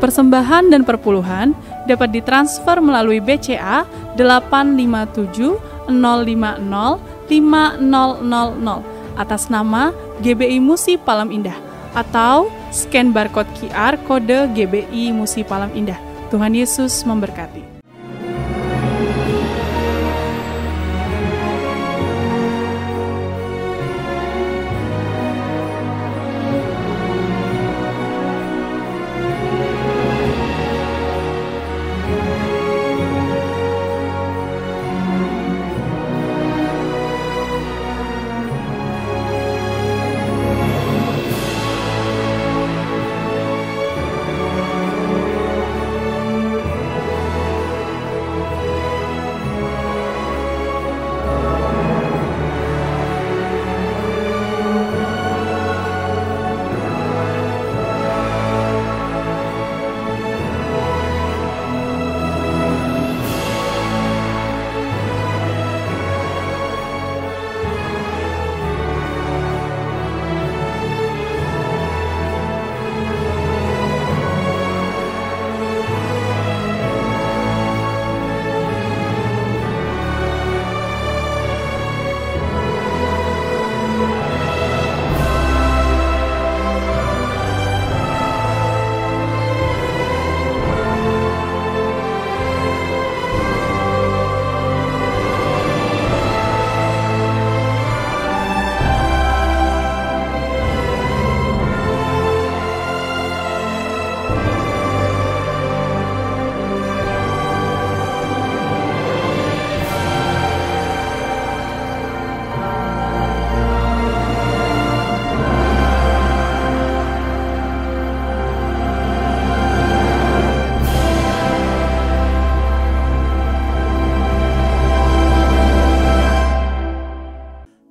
Persembahan dan perpuluhan dapat ditransfer melalui BCA 857 050 5000 atas nama GBI Musi Palam Indah atau scan barcode QR kode GBI Musi Palam Indah. Tuhan Yesus memberkati.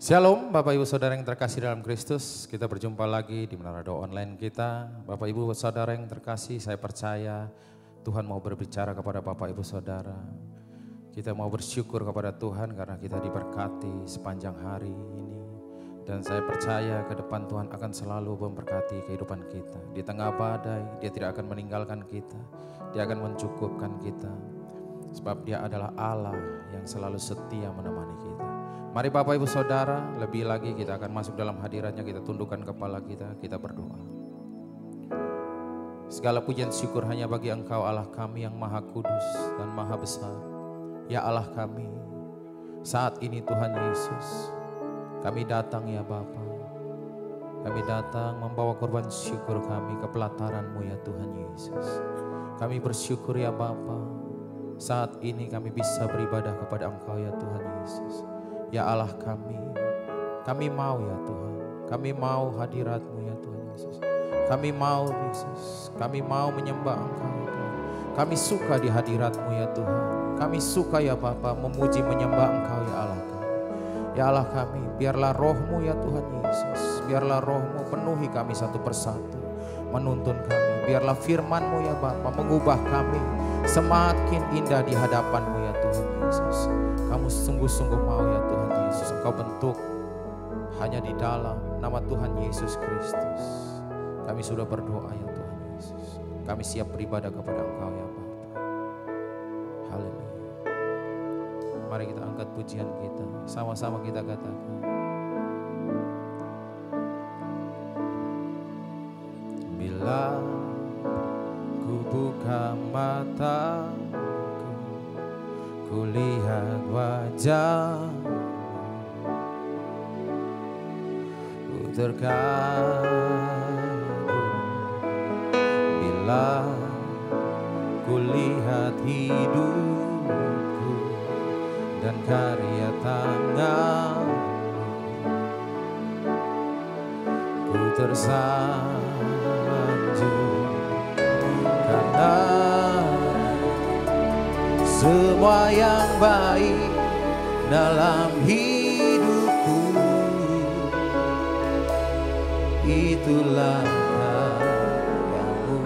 Shalom Bapak Ibu Saudara yang terkasih dalam Kristus, kita berjumpa lagi di Menara Doa Online kita. Bapak Ibu Saudara yang terkasih, saya percaya Tuhan mau berbicara kepada Bapak Ibu Saudara. Kita mau bersyukur kepada Tuhan karena kita diberkati sepanjang hari ini. Dan saya percaya ke depan Tuhan akan selalu memberkati kehidupan kita. Di tengah badai, Dia tidak akan meninggalkan kita. Dia akan mencukupkan kita. Sebab Dia adalah Allah yang selalu setia menemani kita. Mari Bapak Ibu Saudara, lebih lagi kita akan masuk dalam hadiratnya, kita tundukkan kepala kita berdoa. Segala pujian syukur hanya bagi Engkau Allah kami yang maha kudus dan maha besar. Ya Allah kami, saat ini Tuhan Yesus, kami datang ya Bapa. Kami datang membawa korban syukur kami ke pelataran-Mu ya Tuhan Yesus. Kami bersyukur ya Bapa, saat ini kami bisa beribadah kepada Engkau ya Tuhan Yesus. Ya Allah kami mau ya Tuhan, kami mau hadirat-Mu ya Tuhan Yesus. Kami mau Yesus, kami mau menyembah Engkau ya Tuhan. Kami suka di hadirat-Mu ya Tuhan. Kami suka ya Bapa memuji menyembah Engkau ya Allah kami. Ya Allah kami, biarlah Roh-Mu ya Tuhan Yesus, biarlah Roh-Mu penuhi kami satu persatu, menuntun kami. Biarlah firman-Mu ya Bapa mengubah kami semakin indah di hadapan-Mu ya Tuhan Yesus. Kamu sungguh-sungguh mau ya Tuhan Yesus, Engkau bentuk hanya di dalam nama Tuhan Yesus Kristus. Kami sudah berdoa ya Tuhan Yesus. Kami siap beribadah kepada Engkau ya Bapa. Haleluya. Mari kita angkat pujian kita, sama-sama kita katakan. Bila ku buka mata, kulihat wajah, ku terkagum bila kulihat hidupku dan karya tangan, ku tersanjung karena semua yang baik dalam hidupku itulah karya-Mu.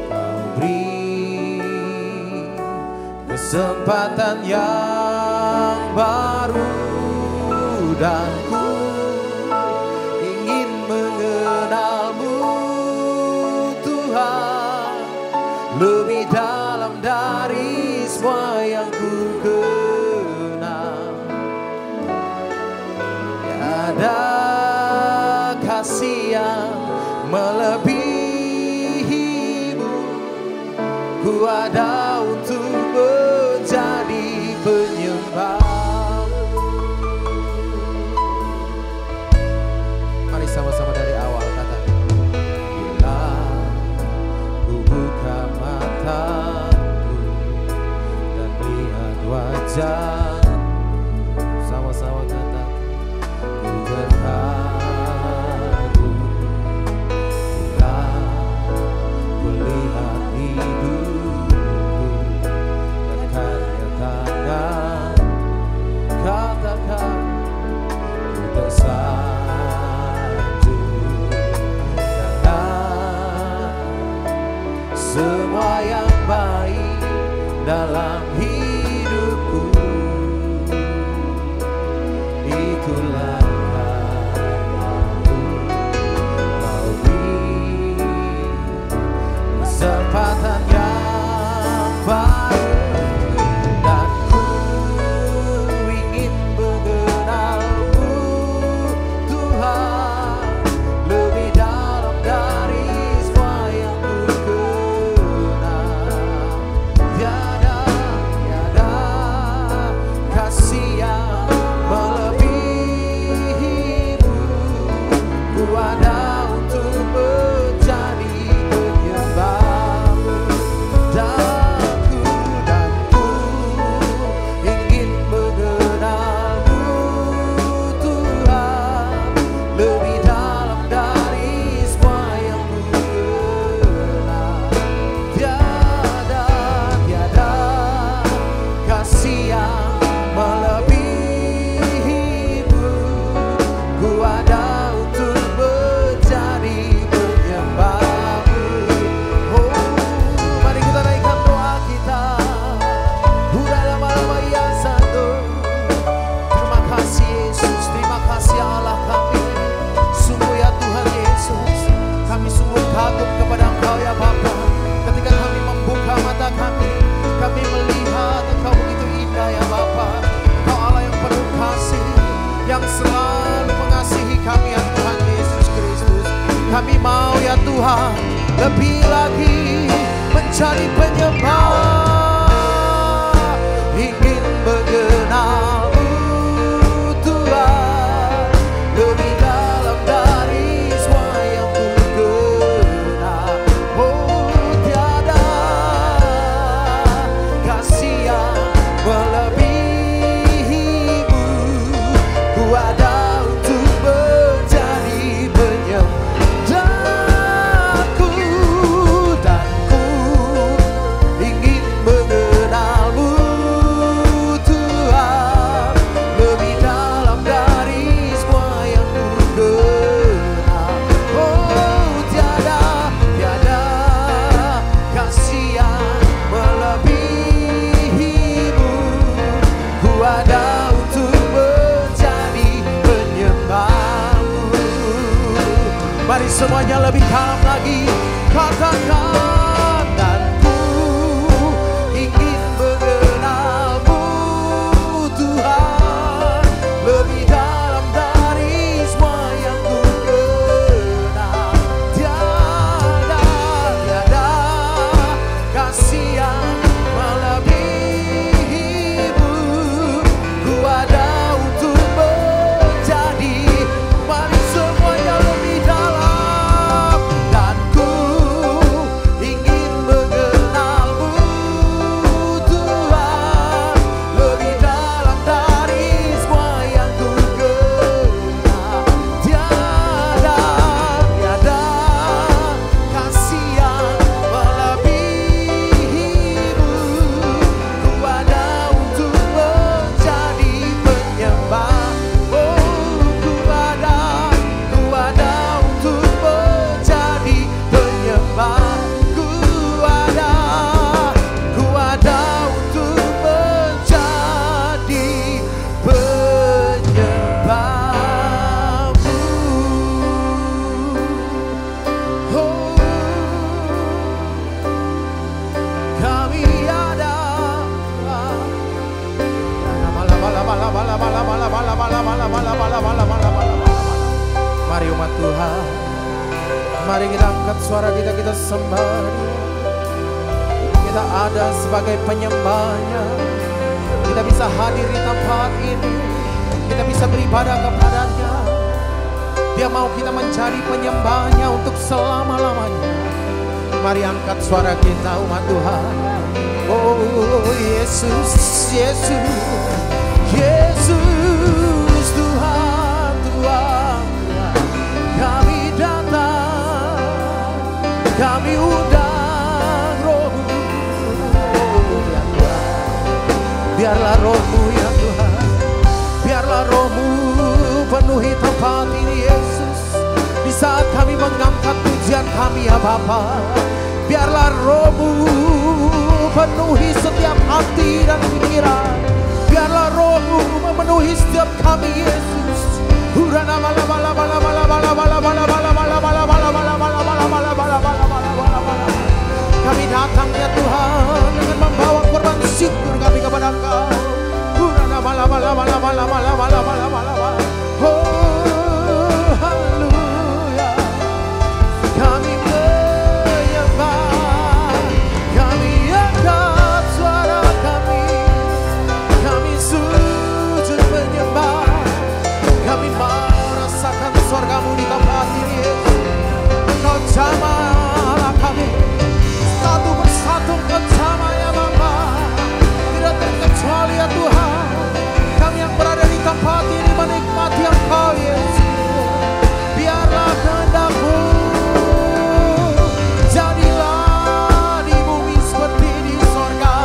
Kau beri kesempatan yang baru dan ku ingin mengenal-Mu Tuhan. lebih dalam dari semua yang ku kenal. Tiada kasih yang melebihimu, ku ada untuk menjadi penyembah. Mari sama-sama dari awal katakan. Bila ku buka mataku dan lihat wajahmu, sama-sama katakan. Ku berkagum bila ku lihat hidupku dan karya tangan. Katakan ku tersanjung dengan semua yang baik dalam hidupku. Itulah karyamu, kau beri kesempatan yang baru, dan ku ingin mengenalmu Tuhan lebih dalam dari semua yang ku kenal. Tiada kasih yang melebihimu, ku ada untuk menjadi penyembahmu. Dan ku ingin mengenalmu Tuhan lebih dalam dari semua yang ku kenal. Tiada kasih yang melebihimu, ku ada untuk menjadi penyembahmu. Oh, mari kita naikkan doa kita. Udah lama-lama yang satu. Terima kasih Yesus, terima kasih Allah kami. Sungguh ya Tuhan Yesus, kami sungguh kagum kepada Engkau ya Bapa. Ketika kami membuka mata kami melihat Engkau begitu indah ya Bapa. Engkau Allah yang penuh kasih, yang selalu mengasihi kami ya Tuhan Yesus Kristus. Kami mau ya Tuhan lebih lagi menjadi penyembah, ingin mengenalmu Tuhan lebih dalam dari semua yang ku kenal. Oh, tiada kasih yang melebihimu, ku ada untuk menjadi penyembahku. Dan ku ingin mengenalmu Tuhan lebih dalam dari semua yang ku kenal. Oh, tiada kasih yang melebihimu, ku ada untuk menjadi penyembahmu. Mari semuanya lebih dalam lagi katakan. Dan ku ingin mengenalmu Tuhan lebih dalam dari semua yang ku kenal. Tiada kasih yang melebihimu, ku ada untuk menjadi. Mari semuanya lebih dalam. Dan ku ingin mengenalmu Tuhan lebih dalam dari semua yang ku kenal. Tiada kasih yang melebihimu, ku ada untuk menjadi penyembah. Oh, ku ada untuk menjadi penyembah. Ku ada untuk menjadi penyembahmu. Oh, Tuhan. Mari kita angkat suara kita sembah Dia. Kita ada sebagai penyembahnya. Kita bisa hadir di tempat ini. Kita bisa beribadah kepada-Nya. Dia mau kita menjadi penyembahnya untuk selama-lamanya. Mari angkat suara kita umat Tuhan. Oh Yesus, Yesus, Yesus Tuhan, Tuhan, kami datang, kami undang Roh-Mu ya Tuhan. Biarlah Roh-Mu ya Tuhan, biarlah Roh-Mu penuhi tempat ini Yesus. Di saat kami mengangkat pujian kami ya Bapa, biarlah Roh-Mu penuhi setiap hati dan pikiran. Biarlah Roh-Mu memenuhi setiap kami Yesus. Kami datang ya Tuhan dengan membawa korban syukur kami kepada Engkau. Oh haleluya. Kami menyembah, kami angkat suara kami sujud menyembah. Kami merasakan surga-Mu di tempat ini Yesus. Engkau jamahlah kami, satu persatu Engkau jamah ya Bapa. Tidak terkecuali ya Tuhan, kami yang berada di tempat ini menikmati Engkau Yesus. Biarlah kehendak-Mu jadilah di bumi seperti di sorga.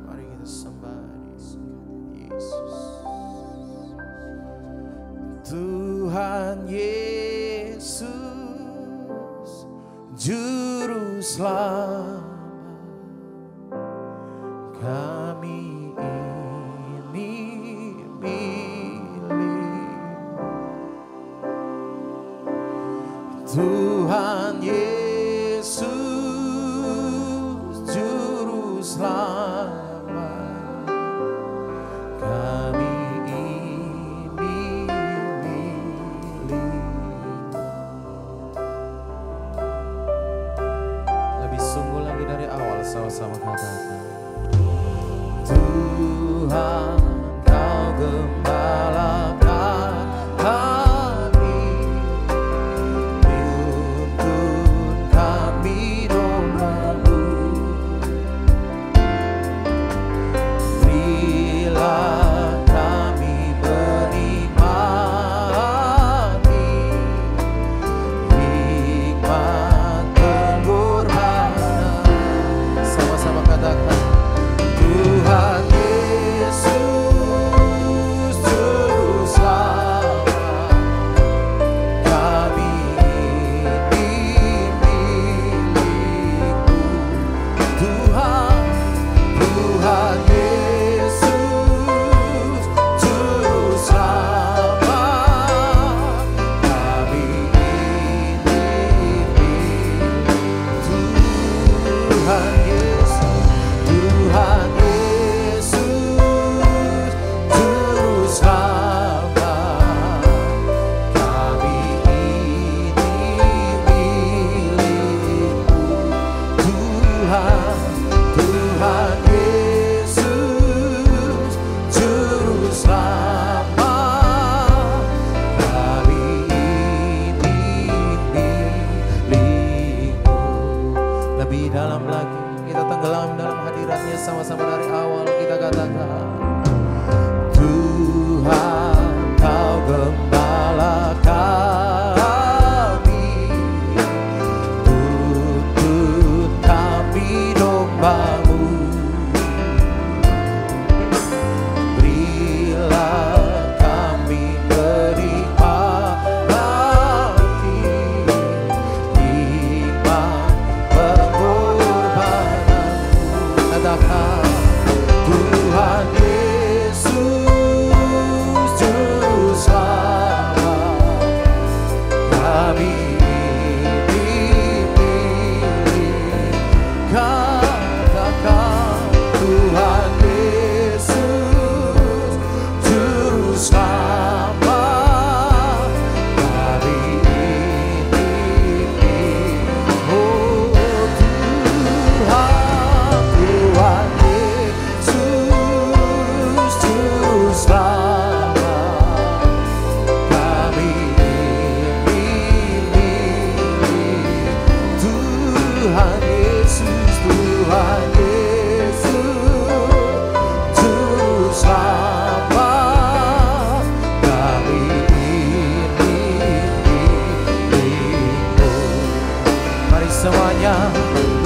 Mari kita sembah Yesus. Tuhan Yesus, Juru Selamat, kami ini milik Tuhan Yesus, Juru Selamat, kami sama-sama katakan, Tuhan Kau gembalakan kami, dituntun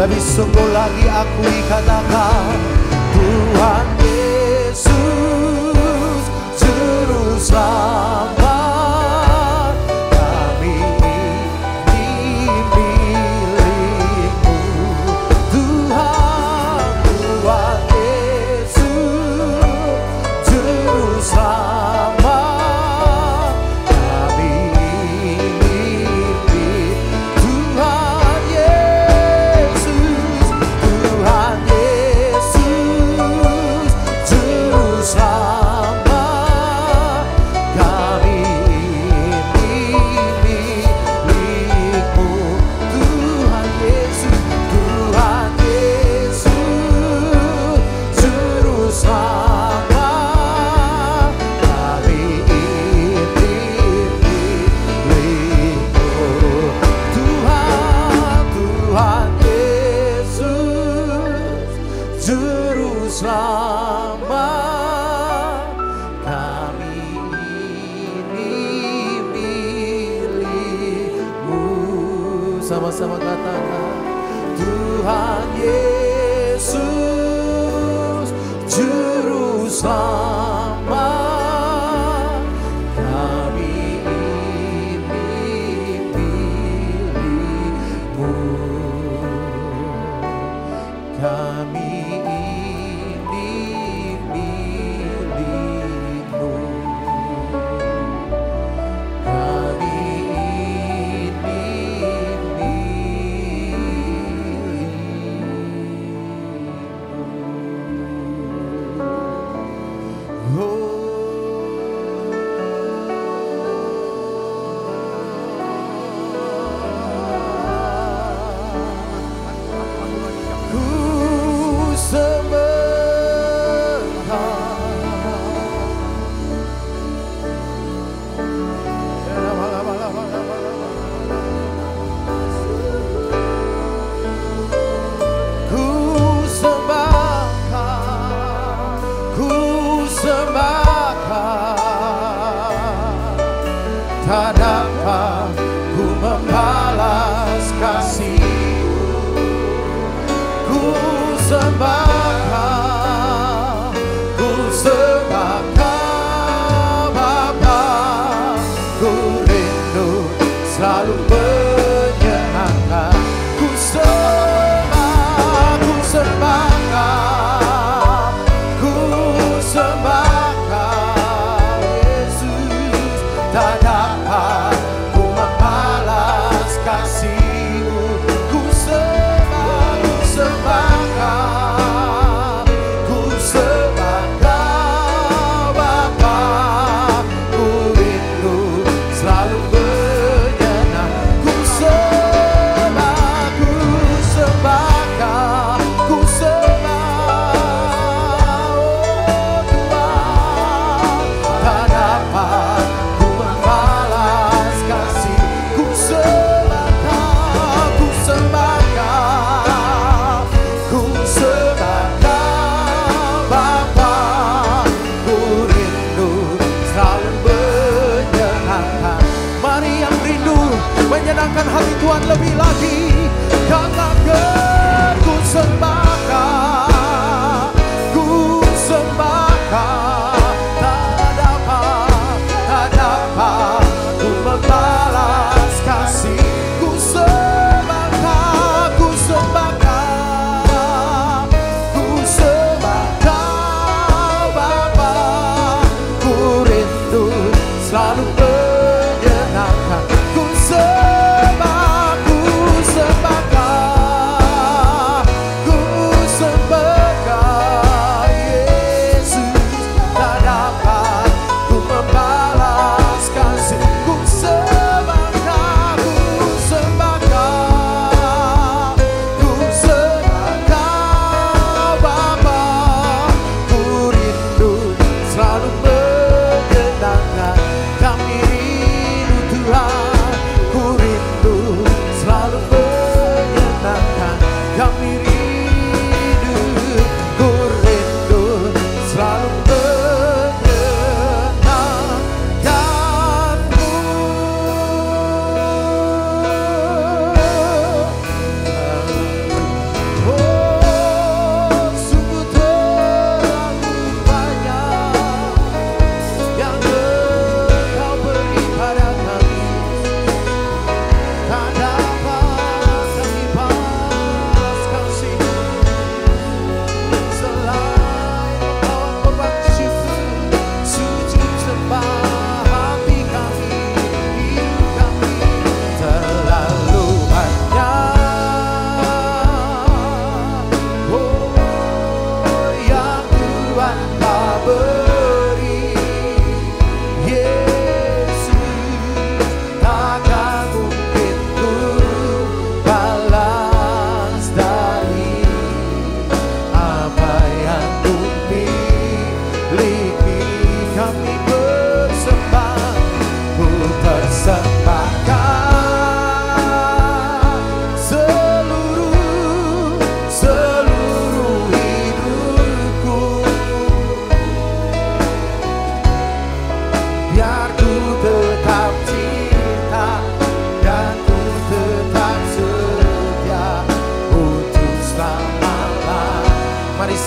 Lebih sungguh lagi aku katakan, Tuhan Yesus Juru Selamat, kami ini milik-Mu. Tuhan, Tuhan Yesus Juru Selamat, kami ini milik. Tuhan Yesus, Tuhan Yesus Juru Selamat, kami ini milik-Mu. Tuhan Yesus, Tuhan Yesus Juru Selamat, kami ini milik-Mu. Tuhan, Tuhan Yesus Juru Selamat, kami ini milik-Mu. Sama-sama katakan, Tuhan Yesus Juru Selamat, kami ini milik-Mu. Kami ini milik-Mu. Kami tak dapat ku membalas kasih-Mu. Ku sembahkan, ku sembahkan Bapa. Ku rindu selalu menyenangkan. Ku sembah, ku sembahkan, ku sembahkan Yesus, tak dapat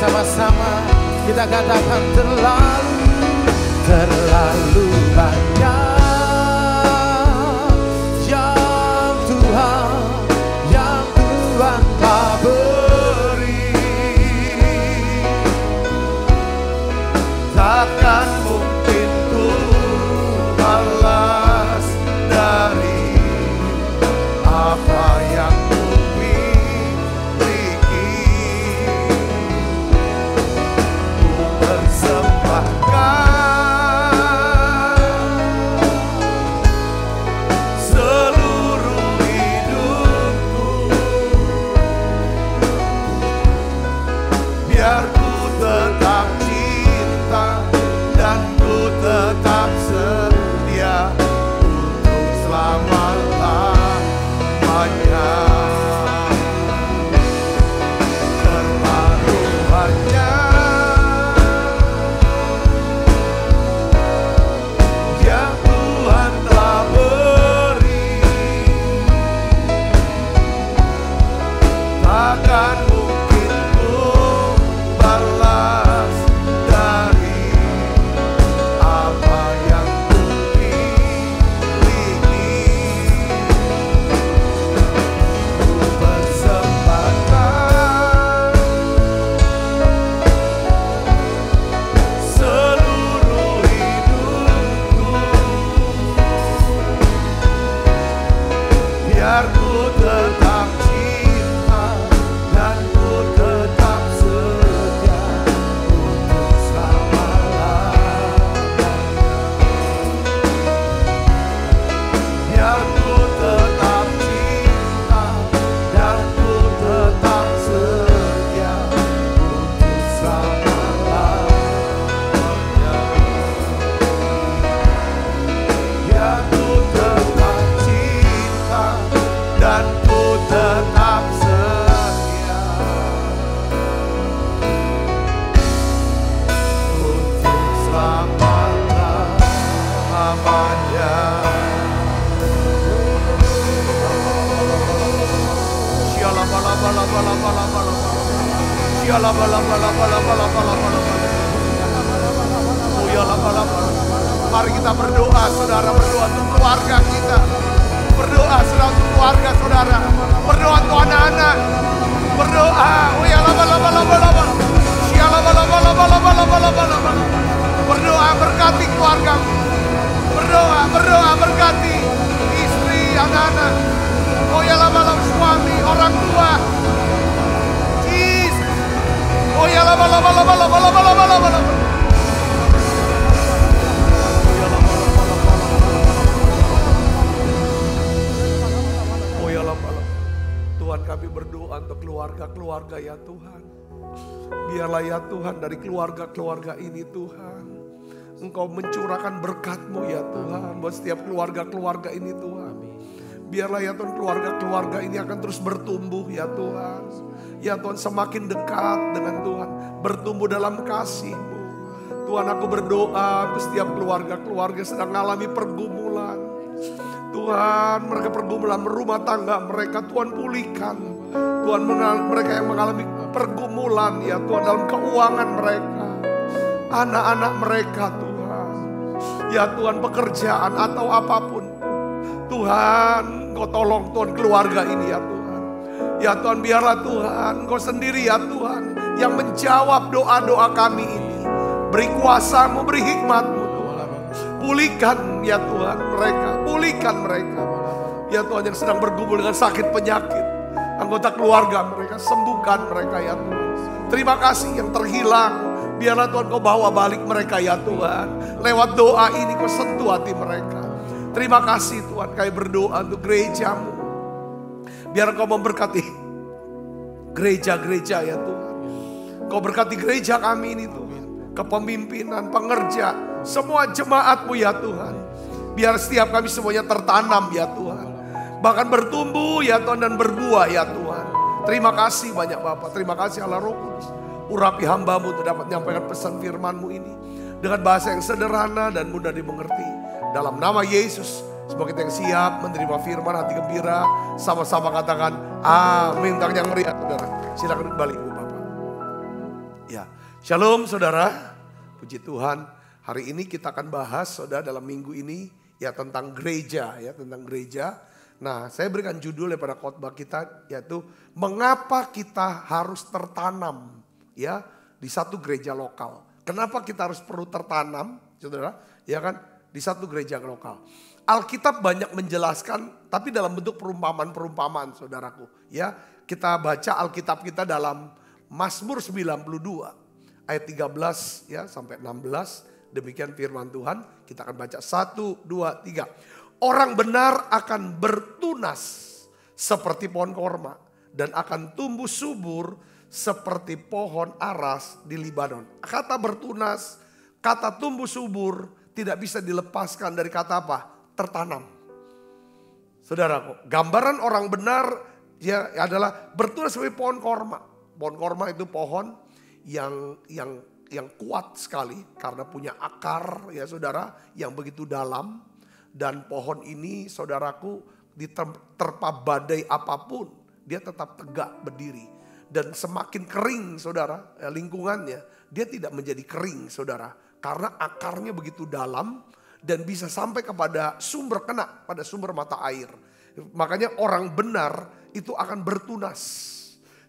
bersama-sama kita katakan terlalu banyak yang Tuhan tak beri. Takkan mungkin ku balas dari apa yang ku miliki. Ku persembahkan seluruh hidupku, biar ku tetap cinta dan ku tetap setia untuk selama-lamanya. Terlalu banyak yang Tuhan telah beri, takkan mungkin ku balas dari apa yang ku miliki. Ku persembahkan seluruh hidupku, biar ku tetap cinta dan ku tetap setia untuk selama-lamanya. Biar ku tetap cinta dan ku tetap setia untuk selama-lamanya. Biar ku tetap cinta dan ku tetap setia untuk selama-lamanya. Mari kita berdoa, saudara, berdoa untuk keluarga kita, berdoa saudara untuk keluarga saudara, berdoa untuk anak-anak, berdoa. Berdoa berkati keluargamu, berdoa berkati istri, anak-anak, suami, orang tua. Jesus. Tuhan, kami berdoa untuk keluarga-keluarga ya Tuhan. Biarlah ya Tuhan dari keluarga-keluarga ini Tuhan, Engkau mencurahkan berkat-Mu ya Tuhan buat setiap keluarga-keluarga ini Tuhan. Biarlah ya Tuhan keluarga-keluarga ini akan terus bertumbuh ya Tuhan. Ya Tuhan semakin dekat dengan Tuhan, bertumbuh dalam kasih-Mu. Tuhan, aku berdoa untuk setiap keluarga-keluarga sedang mengalami pergumulan. Tuhan, mereka pergumulan rumah tangga mereka, Tuhan pulihkan. Tuhan, mereka yang mengalami pergumulan ya Tuhan dalam keuangan mereka, anak-anak mereka Tuhan. Ya Tuhan, pekerjaan atau apapun Tuhan, Engkau tolong Tuhan keluarga ini ya Tuhan. Ya Tuhan, biarlah Tuhan Engkau sendiri ya Tuhan yang menjawab doa-doa kami ini. Beri kuasa-Mu, beri hikmat-Mu Tuhan. Pulihkan ya Tuhan mereka, pulihkan mereka. Ya Tuhan yang sedang bergumul dengan sakit penyakit, anggota keluarga mereka, sembuhkan mereka ya Tuhan. Terima kasih yang terhilang, biarlah Tuhan Kau bawa balik mereka ya Tuhan. Lewat doa ini Kau sentuh hati mereka. Terima kasih Tuhan, kami berdoa untuk gereja-Mu. Biar Engkau memberkati gereja-gereja ya Tuhan. Kau berkati gereja kami ini Tuhan. Kepemimpinan, pengerja, semua jemaat-Mu ya Tuhan. Biar setiap kami semuanya tertanam ya Tuhan. Bahkan bertumbuh ya Tuhan dan berbuah ya Tuhan. Terima kasih banyak Bapak. Terima kasih Allah Roh Kudus. Urapi hamba-Mu untuk dapat menyampaikan pesan firman-Mu ini dengan bahasa yang sederhana dan mudah dimengerti. Dalam nama Yesus, semoga kita yang siap menerima firman, hati gembira, sama-sama katakan amin. Tangan yang meriah saudara. Silakan kembali Ibu Bapak. Ya, shalom saudara, puji Tuhan. Hari ini kita akan bahas saudara dalam minggu ini ya tentang gereja ya, tentang gereja. Nah, saya berikan judul daripada khotbah kita yaitu mengapa kita harus tertanam ya di satu gereja lokal. Kenapa kita harus perlu tertanam, saudara? Ya kan, di satu gereja lokal. Alkitab banyak menjelaskan, tapi dalam bentuk perumpamaan-perumpamaan, saudaraku. Ya, kita baca Alkitab kita dalam Mazmur 92 ayat 13 ya sampai 16. Demikian firman Tuhan. Kita akan baca 1, 2, 3. Orang benar akan bertunas seperti pohon korma dan akan tumbuh subur seperti pohon aras di Libanon. Kata bertunas, kata tumbuh subur tidak bisa dilepaskan dari kata apa? Tertanam. Saudaraku, gambaran orang benar ya adalah bertunas seperti pohon korma. Pohon korma itu pohon yang kuat sekali karena punya akar ya saudara yang begitu dalam. Dan pohon ini saudaraku diterpa badai apapun dia tetap tegak berdiri. Dan semakin kering saudara lingkungannya dia tidak menjadi kering saudara. Karena akarnya begitu dalam dan bisa sampai kepada sumber pada sumber mata air. Makanya orang benar itu akan bertunas.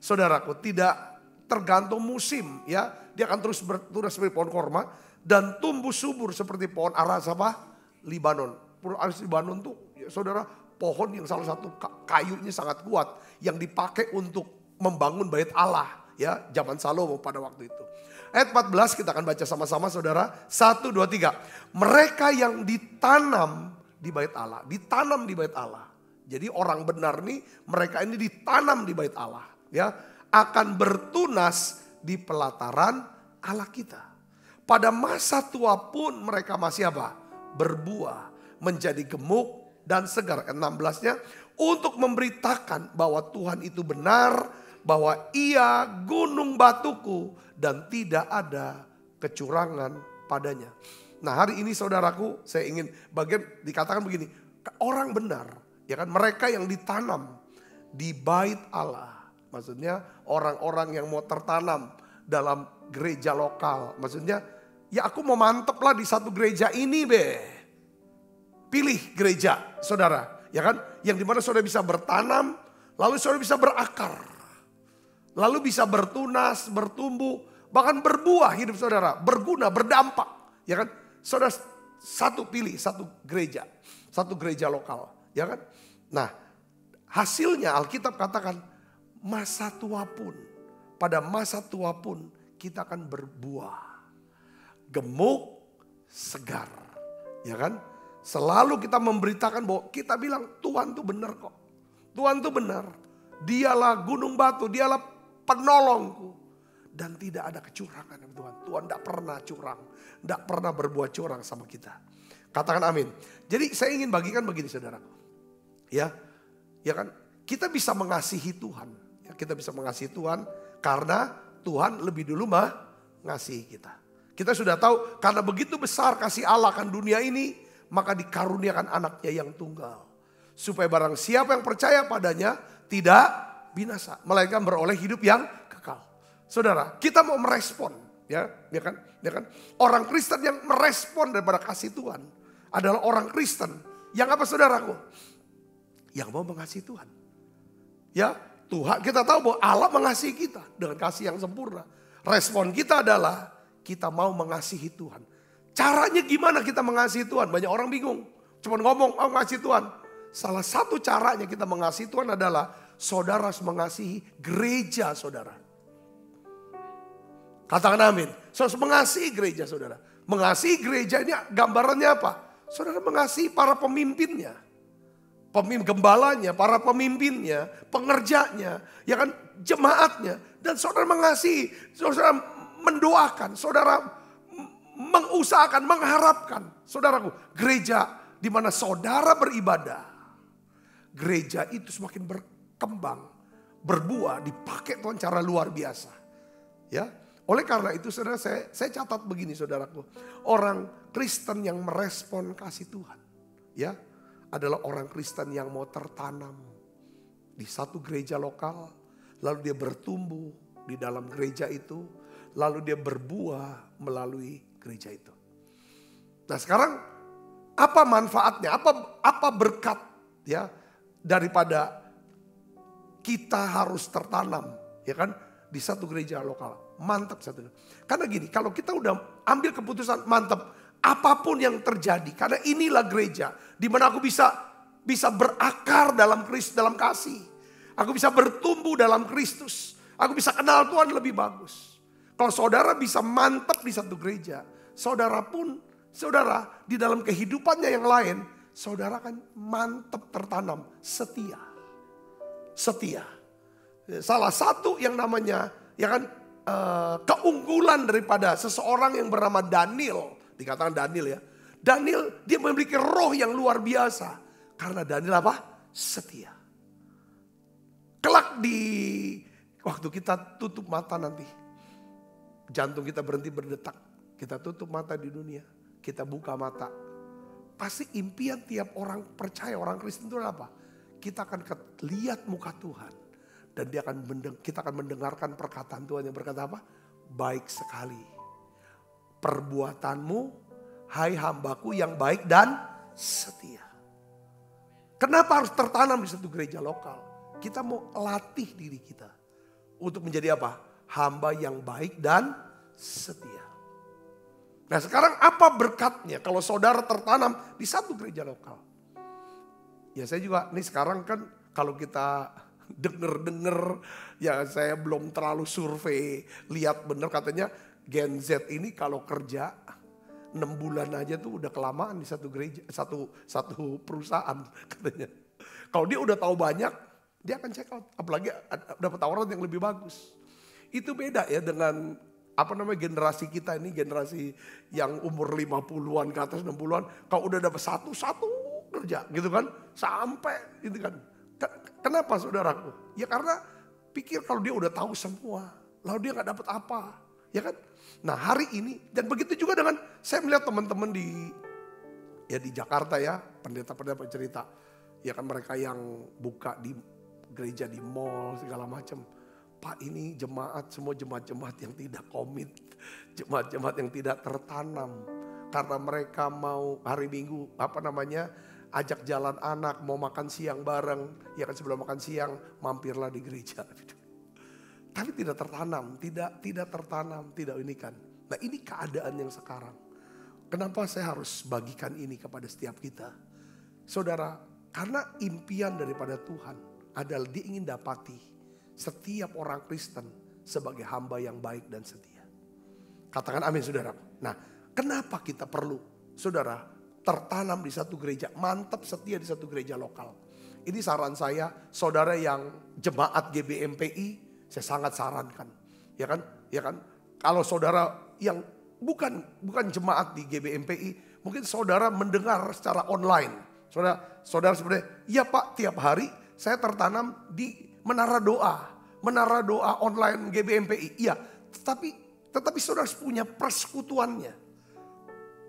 Saudaraku, tidak tergantung musim ya. Dia akan terus bertunas seperti pohon korma dan tumbuh subur seperti pohon aras apa? Libanon. Pohon aras Libanon tuh ya, saudara, pohon yang salah satu kayunya sangat kuat yang dipakai untuk membangun bait Allah ya, zaman Salomo pada waktu itu. Ayat 14 kita akan baca sama-sama saudara. 1, 2, 3. Mereka yang ditanam di bait Allah, ditanam di bait Allah. Jadi orang benar nih, mereka ini ditanam di bait Allah. Ya, akan bertunas di pelataran Allah kita. Pada masa tua pun mereka masih apa? Berbuah, menjadi gemuk dan segar. 16-nya untuk memberitakan bahwa Tuhan itu benar, bahwa Ia gunung batuku dan tidak ada kecurangan padanya. Nah, hari ini saudaraku, saya ingin bagian dikatakan begini, orang benar, ya kan, mereka yang ditanam di bait Allah. Maksudnya orang-orang yang mau tertanam dalam gereja lokal. Maksudnya ya aku mau mantep lah di satu gereja ini be. Pilih gereja saudara. Ya kan, yang dimana saudara bisa bertanam. Lalu saudara bisa berakar. Lalu bisa bertunas, bertumbuh. Bahkan berbuah hidup saudara. Berguna, berdampak. Ya kan, saudara pilih satu gereja. Satu gereja lokal. Ya kan. Nah, hasilnya Alkitab katakan masa tua pun, pada masa tua pun kita akan berbuah. Gemuk, segar. Ya kan? Selalu kita memberitakan bahwa kita bilang Tuhan tuh benar kok. Tuhan tuh benar. Dialah gunung batu, dialah penolongku. Dan tidak ada kecurangan Tuhan. Tuhan tidak pernah curang. Tidak pernah berbuat curang sama kita. Katakan amin. Jadi saya ingin bagikan begini saudara. Ya kan? Kita bisa mengasihi Tuhan. Kita bisa mengasihi Tuhan karena Tuhan lebih dulu mengasihi kita. Kita sudah tahu karena begitu besar kasih Allah akan dunia ini, maka dikaruniakan anaknya yang tunggal. Supaya barang siapa yang percaya padanya tidak binasa, melainkan beroleh hidup yang kekal. Saudara, kita mau merespon, ya kan? Orang Kristen yang merespon daripada kasih Tuhan adalah orang Kristen yang apa saudaraku? Yang mau mengasihi Tuhan. Ya, Tuhan, kita tahu bahwa Allah mengasihi kita dengan kasih yang sempurna. Respon kita adalah kita mau mengasihi Tuhan. Caranya gimana kita mengasihi Tuhan? Banyak orang bingung. Cuma ngomong, mengasihi Tuhan. Salah satu caranya kita mengasihi Tuhan adalah saudara harus mengasihi gereja saudara. Katakan amin. Saudara mengasihi gereja saudara. Mengasihi gereja ini gambarannya apa? Saudara mengasihi para pemimpinnya. Pemimpin gembalanya, para pemimpinnya, pengerjanya, ya kan, jemaatnya. Dan saudara mengasihi, saudara mendoakan, saudara mengusahakan, mengharapkan. Saudaraku, gereja di mana saudara beribadah. Gereja itu semakin berkembang, berbuah, dipakai Tuhan cara luar biasa. Ya, oleh karena itu saudara saya catat begini saudaraku. Orang Kristen yang merespon kasih Tuhan. Ya, adalah orang Kristen yang mau tertanam di satu gereja lokal, lalu dia bertumbuh di dalam gereja itu, lalu dia berbuah melalui gereja itu. Nah sekarang apa manfaatnya? Apa berkat ya daripada kita harus tertanam ya kan di satu gereja lokal? Mantap satu. Karena gini, kalau kita udah ambil keputusan mantap, apapun yang terjadi, karena inilah gereja di mana aku bisa berakar dalam Kristus, dalam kasih. Aku bisa bertumbuh dalam Kristus. Aku bisa kenal Tuhan lebih bagus. Kalau saudara bisa mantap di satu gereja, saudara di dalam kehidupannya yang lain, saudara kan mantap tertanam, setia. Setia. Salah satu yang namanya ya kan keunggulan daripada seseorang yang bernama Daniel, dikatakan Daniel ya. Daniel dia memiliki roh yang luar biasa. Karena Daniel apa? Setia. Kelak di waktu kita tutup mata nanti, jantung kita berhenti berdetak, kita tutup mata di dunia, kita buka mata. Pasti impian tiap orang percaya, orang Kristen itu apa? Kita akan lihat muka Tuhan. Dan kita akan mendengarkan perkataan Tuhan yang berkata apa? Baik sekali. Perbuatanmu, hai hambaku yang baik dan setia. Kenapa harus tertanam di satu gereja lokal? Kita mau latih diri kita. Untuk menjadi apa? Hamba yang baik dan setia. Nah sekarang apa berkatnya kalau saudara tertanam di satu gereja lokal? Ya saya juga, nih sekarang kan kalau kita denger ya saya belum terlalu survei, lihat bener katanya Gen Z ini kalau kerja 6 bulan aja tuh udah kelamaan di satu gereja, satu perusahaan katanya. Kalau dia udah tahu banyak, dia akan check out, apalagi dapat tawaran yang lebih bagus. Itu beda ya dengan generasi kita ini, generasi yang umur 50-an ke atas 60-an, kalau udah dapat satu kerja gitu kan, sampai gitu kan. Kenapa saudaraku? Ya karena pikir kalau dia udah tahu semua, lalu dia gak dapat apa, ya kan? Nah hari ini, dan begitu juga dengan saya melihat teman-teman di Jakarta ya, pendeta-pendeta cerita, ya kan mereka yang buka di gereja di mall segala macam. Pak ini semua jemaat-jemaat yang tidak komit, jemaat-jemaat yang tidak tertanam, karena mereka mau hari Minggu ajak jalan anak, mau makan siang bareng. Ya kan sebelum makan siang mampirlah di gereja. Tapi tidak tertanam, tidak tertanam, tidak ini kan. Nah ini keadaan yang sekarang. Kenapa saya harus bagikan ini kepada setiap kita? Saudara, karena impian daripada Tuhan adalah dia ingin dapati setiap orang Kristen sebagai hamba yang baik dan setia. Katakan amin saudara. Nah kenapa kita perlu saudara tertanam di satu gereja, mantap setia di satu gereja lokal. Ini saran saya, saudara yang jemaat GBMPI, saya sangat sarankan. Ya kan? Kalau saudara yang bukan jemaat di GBMPI, mungkin saudara mendengar secara online. Saudara sebenarnya, ya Pak, tiap hari saya tertanam di menara doa online GBMPI. Iya, tetapi saudara punya persekutuannya.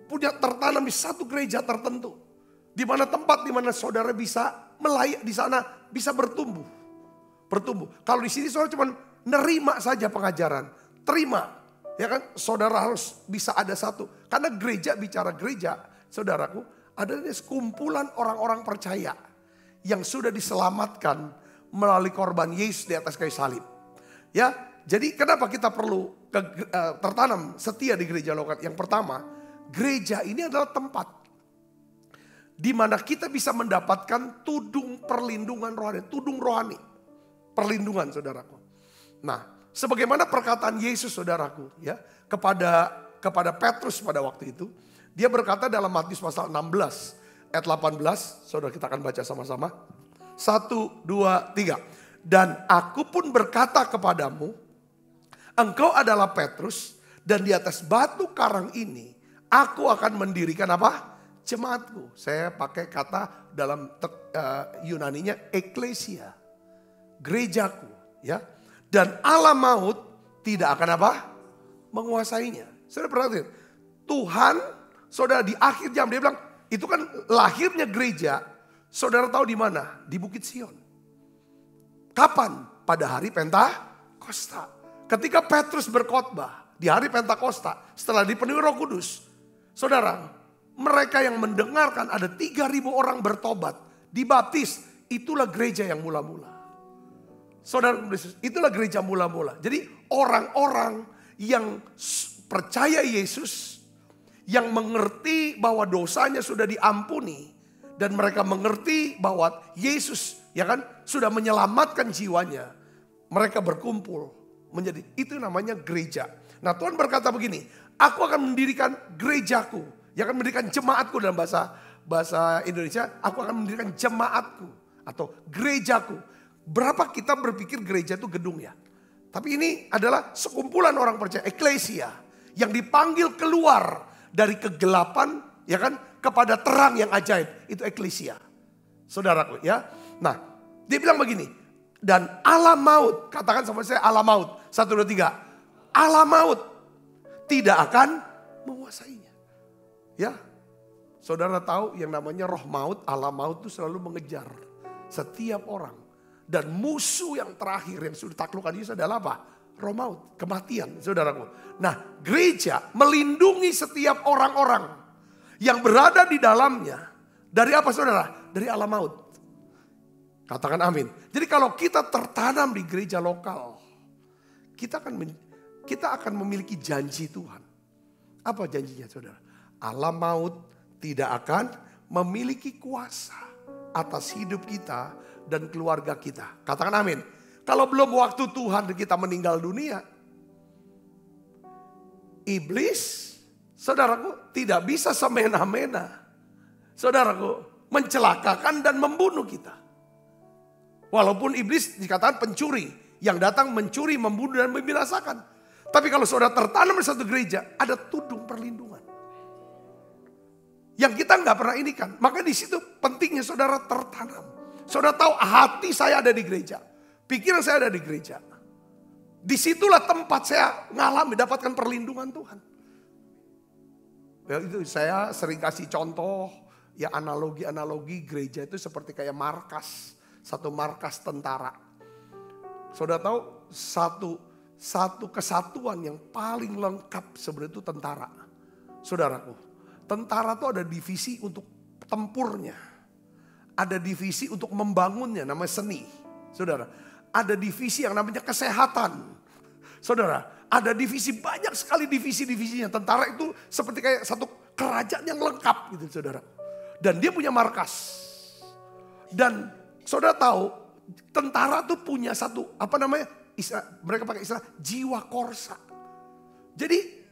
Punya tertanam di satu gereja tertentu. Di mana tempat di mana saudara bisa melayani di sana, bisa bertumbuh. Kalau di sini saudara cuma nerima saja pengajaran, terima. Ya kan, saudara harus bisa ada satu. Karena bicara gereja, saudaraku, adalah sekumpulan orang-orang percaya yang sudah diselamatkan melalui korban Yesus di atas kayu salib. Ya, jadi kenapa kita perlu tertanam setia di gereja lokal? Yang pertama, gereja ini adalah tempat di mana kita bisa mendapatkan tudung perlindungan rohani, tudung rohani, perlindungan saudaraku. Nah, sebagaimana perkataan Yesus saudaraku ya kepada Petrus pada waktu itu, dia berkata dalam Matius pasal 16 ayat 18, saudara kita akan baca sama-sama. 1, 2, 3. Dan aku pun berkata kepadamu, engkau adalah Petrus, dan di atas batu karang ini aku akan mendirikan apa? Jemaatku. Saya pakai kata dalam Yunaninya eklesia. Gerejaku. Ya. Dan alam maut tidak akan apa? Menguasainya. Saudara perhatikan. Tuhan, saudara di akhir jam dia bilang, itu kan lahirnya gereja. Saudara tahu di mana? Di Bukit Sion. Kapan? Pada hari Pentakosta. Ketika Petrus berkhotbah di hari Pentakosta, setelah dipenuhi Roh Kudus, saudara, mereka yang mendengarkan ada 3.000 orang bertobat, dibaptis, itulah gereja yang mula-mula. Saudara, itulah gereja mula-mula. Jadi orang-orang yang percaya Yesus, yang mengerti bahwa dosanya sudah diampuni, dan mereka mengerti bahwa Yesus sudah menyelamatkan jiwanya, mereka berkumpul menjadi, itu namanya gereja. Nah, Tuhan berkata begini, aku akan mendirikan gerejaku, akan mendirikan jemaatku dalam bahasa Indonesia, aku akan mendirikan jemaatku atau gerejaku. Berapa kita berpikir gereja itu gedung ya? Tapi ini adalah sekumpulan orang percaya, eklesia, yang dipanggil keluar dari kegelapan, kepada terang yang ajaib. Itu eklesia, saudaraku ya. Nah, dia bilang begini, dan alam maut, katakan sama saya alam maut. 1, 2, 3. Alam maut tidak akan menguasainya. Ya, saudara tahu yang namanya roh maut, alam maut itu selalu mengejar setiap orang. Dan musuh yang terakhir yang sudah ditaklukkan Yesus adalah apa? Roh maut, kematian, saudaraku. Nah, gereja melindungi setiap orang-orang yang berada di dalamnya dari apa, saudara? Dari alam maut. Katakan amin. Jadi kalau kita tertanam di gereja lokal, kita akan memiliki janji Tuhan. Apa janjinya, saudara? Alam maut tidak akan memiliki kuasa atas hidup kita dan keluarga kita. Katakan amin. Kalau belum waktu Tuhan kita meninggal dunia, iblis, saudaraku, tidak bisa semena-mena, saudaraku, mencelakakan dan membunuh kita. Walaupun iblis dikatakan pencuri, yang datang mencuri, membunuh dan membinasakan. Tapi kalau saudara tertanam di satu gereja, ada tudung perlindungan. Yang kita nggak pernah ini kan. Maka di situ pentingnya saudara tertanam. Saudara tahu hati saya ada di gereja. Pikiran saya ada di gereja. Disitulah tempat saya ngalami, dapatkan perlindungan Tuhan. Ya, itu saya sering kasih contoh, ya analogi-analogi gereja itu seperti kayak markas. Satu markas tentara. Saudara tahu satu kesatuan yang paling lengkap sebenarnya itu tentara. Saudaraku, tentara itu ada divisi untuk tempurnya. Ada divisi untuk membangunnya, namanya seni. Saudara, ada divisi yang namanya kesehatan. Saudara, ada divisi, banyak sekali divisi-divisinya. Tentara itu seperti kayak satu kerajaan yang lengkap gitu, saudara. Dan dia punya markas. Dan saudara tahu, tentara tuh punya satu, mereka pakai istilah jiwa korsa. Jadi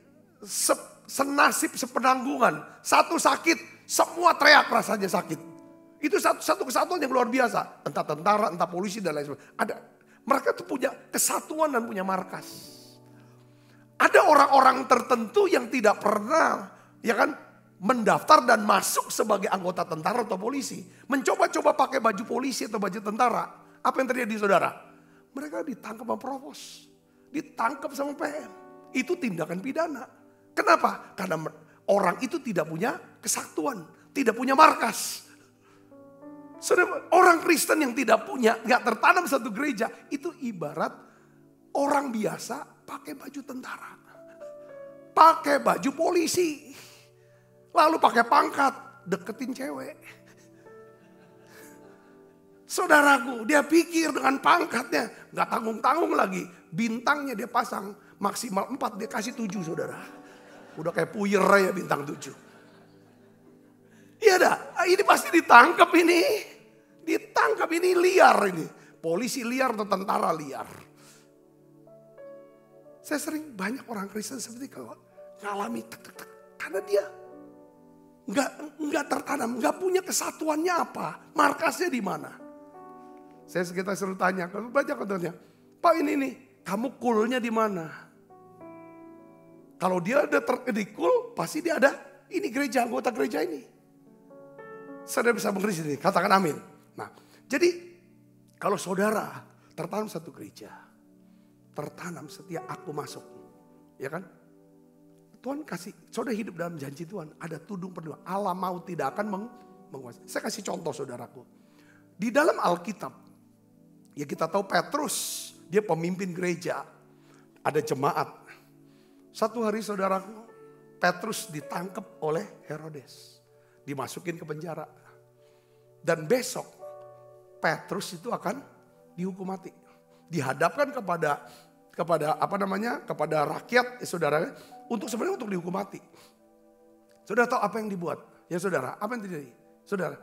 senasib sepenanggungan. Satu sakit, semua teriak rasanya sakit. Itu satu kesatuan yang luar biasa. Entah tentara, entah polisi dan lain sebagainya. Mereka tuh punya kesatuan dan punya markas. Ada orang-orang tertentu yang tidak pernah mendaftar dan masuk sebagai anggota tentara atau polisi. Mencoba-coba pakai baju polisi atau baju tentara. Apa yang terjadi, saudara? Mereka ditangkap sama provos. Ditangkap sama PM. Itu tindakan pidana. Kenapa? Karena orang itu tidak punya kesatuan. Tidak punya markas. Saudara, orang Kristen yang tidak punya, gak tertanam satu gereja, itu ibarat orang biasa pakai baju tentara. Pakai baju polisi. Lalu pakai pangkat, deketin cewek. Saudaraku, dia pikir dengan pangkatnya, gak tanggung-tanggung lagi. Bintangnya dia pasang maksimal 4, dia kasih 7, saudara. Udah kayak puyer ya bintang 7. Iya dah, ini pasti ditangkap ini. Ditangkap ini liar ini. Polisi liar atau tentara liar. Saya sering banyak orang Kristen seperti kalau ngalami karena dia nggak tertanam, nggak punya kesatuannya apa, markasnya di mana. Saya sekitar suruh tanya, kalau banyak katanya, Pak ini nih, kamu coolnya di mana? Kalau dia ada di cool, pasti dia ada ini gereja, anggota gereja ini. Saudara bisa mengerti sendiri, katakan amin. Nah, jadi kalau saudara tertanam satu gereja, tertanam setiap aku masuk, ya kan? Tuhan kasih, saudara hidup dalam janji Tuhan, ada tudung perlindungan. Alam maut tidak akan menguasai. Saya kasih contoh saudaraku. Di dalam Alkitab, ya kita tahu Petrus, dia pemimpin gereja, ada jemaat. Satu hari saudaraku, Petrus ditangkap oleh Herodes. Dimasukin ke penjara. Dan besok Petrus itu akan dihukum mati. Dihadapkan kepada rakyat saudara, sebenarnya untuk dihukum mati. Saudara tahu apa yang dibuat? Ya saudara, apa yang terjadi? Saudara,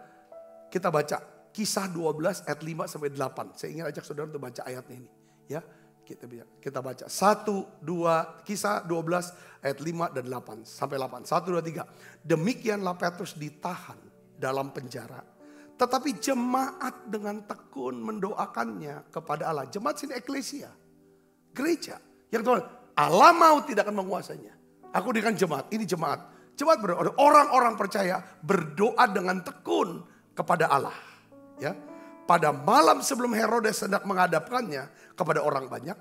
kita baca Kisah 12 ayat 5 sampai 8. Saya ingin ajak saudara untuk baca ayatnya ini. Ya, kita baca 1, 2, Kisah 12 ayat 5 dan 8 sampai 8. 1, 2, 3. Demikianlah Petrus ditahan dalam penjara. Tetapi jemaat dengan tekun mendoakannya kepada Allah. Jemaat sini eklesia, gereja. Yang Tuhan, Allah mau tidak akan menguasainya. Aku dengan jemaat, ini jemaat. Jemaat berdoa, orang-orang percaya berdoa dengan tekun kepada Allah. Ya, pada malam sebelum Herodes hendak menghadapkannya kepada orang banyak,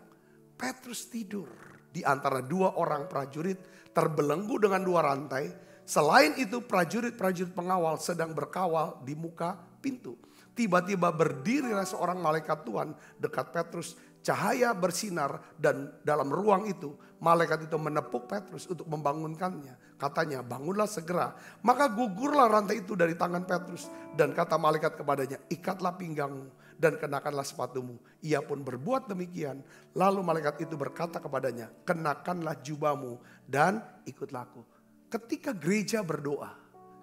Petrus tidur di antara dua orang prajurit terbelenggu dengan dua rantai. Selain itu prajurit-prajurit pengawal sedang berkawal di muka pintu. Tiba-tiba berdirilah seorang malaikat Tuhan dekat Petrus. Cahaya bersinar dan dalam ruang itu malaikat itu menepuk Petrus untuk membangunkannya. Katanya, bangunlah segera. Maka gugurlah rantai itu dari tangan Petrus. Dan kata malaikat kepadanya, ikatlah pinggangmu dan kenakanlah sepatumu. Ia pun berbuat demikian. Lalu malaikat itu berkata kepadanya, kenakanlah jubahmu dan ikutlah aku. Ketika gereja berdoa,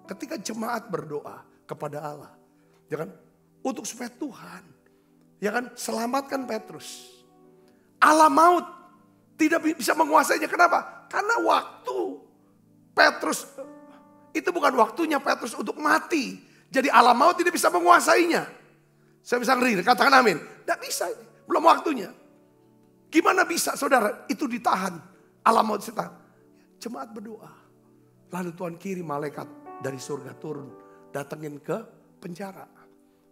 ketika jemaat berdoa kepada Allah, ya kan, untuk supaya Tuhan, ya kan, selamatkan Petrus. Allah maut tidak bisa menguasainya. Kenapa? Karena waktu Petrus itu bukan waktunya Petrus untuk mati. Jadi Allah maut tidak bisa menguasainya. Saya bisa ngeri, katakan amin. Tidak bisa, belum waktunya. Gimana bisa saudara itu ditahan? Allah maut ditahan. Jemaat berdoa. Lalu Tuhan kirim malaikat dari surga turun, datengin ke penjara.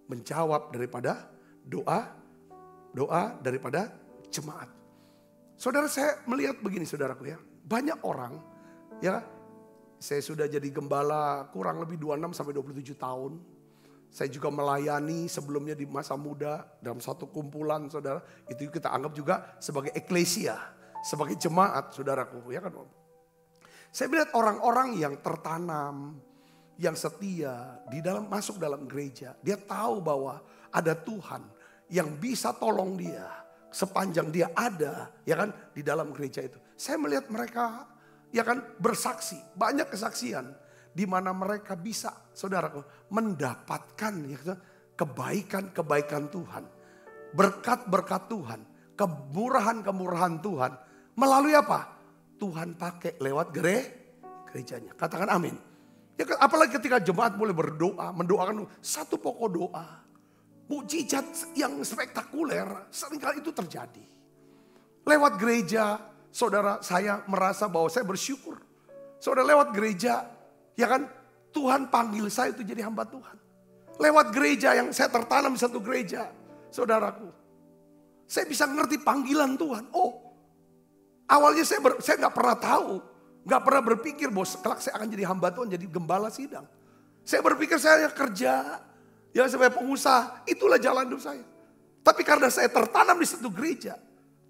Menjawab daripada doa daripada jemaat. Saudara, saya melihat begini saudaraku ya. Banyak orang ya, saya sudah jadi gembala kurang lebih 26 sampai 27 tahun. Saya juga melayani sebelumnya di masa muda dalam satu kumpulan saudara. Itu kita anggap juga sebagai eklesia, sebagai jemaat saudaraku ya kan. Saya melihat orang-orang yang tertanam, yang setia masuk dalam gereja. Dia tahu bahwa ada Tuhan yang bisa tolong dia sepanjang dia ada ya kan di dalam gereja itu. Saya melihat mereka ya kan bersaksi, banyak kesaksian di mana mereka bisa saudaraku mendapatkan ya kan, kebaikan-kebaikan Tuhan, berkat-berkat Tuhan, kemurahan-kemurahan Tuhan melalui apa? Tuhan pakai lewat gerejanya. Katakan amin. Ya, apalagi ketika jemaat boleh berdoa, mendoakan satu pokok doa. Mukjizat yang spektakuler seringkali itu terjadi. Lewat gereja, saudara, saya merasa bahwa saya bersyukur. Saudara, lewat gereja, ya kan, Tuhan panggil saya itu jadi hamba Tuhan. Lewat gereja yang saya tertanam di satu gereja, saudaraku, saya bisa ngerti panggilan Tuhan. Oh, awalnya saya nggak pernah tahu, nggak pernah berpikir bahwa kelak saya akan jadi hamba Tuhan, jadi gembala sidang. Saya berpikir saya kerja, ya sebagai pengusaha, itulah jalan hidup saya. Tapi karena saya tertanam di satu gereja,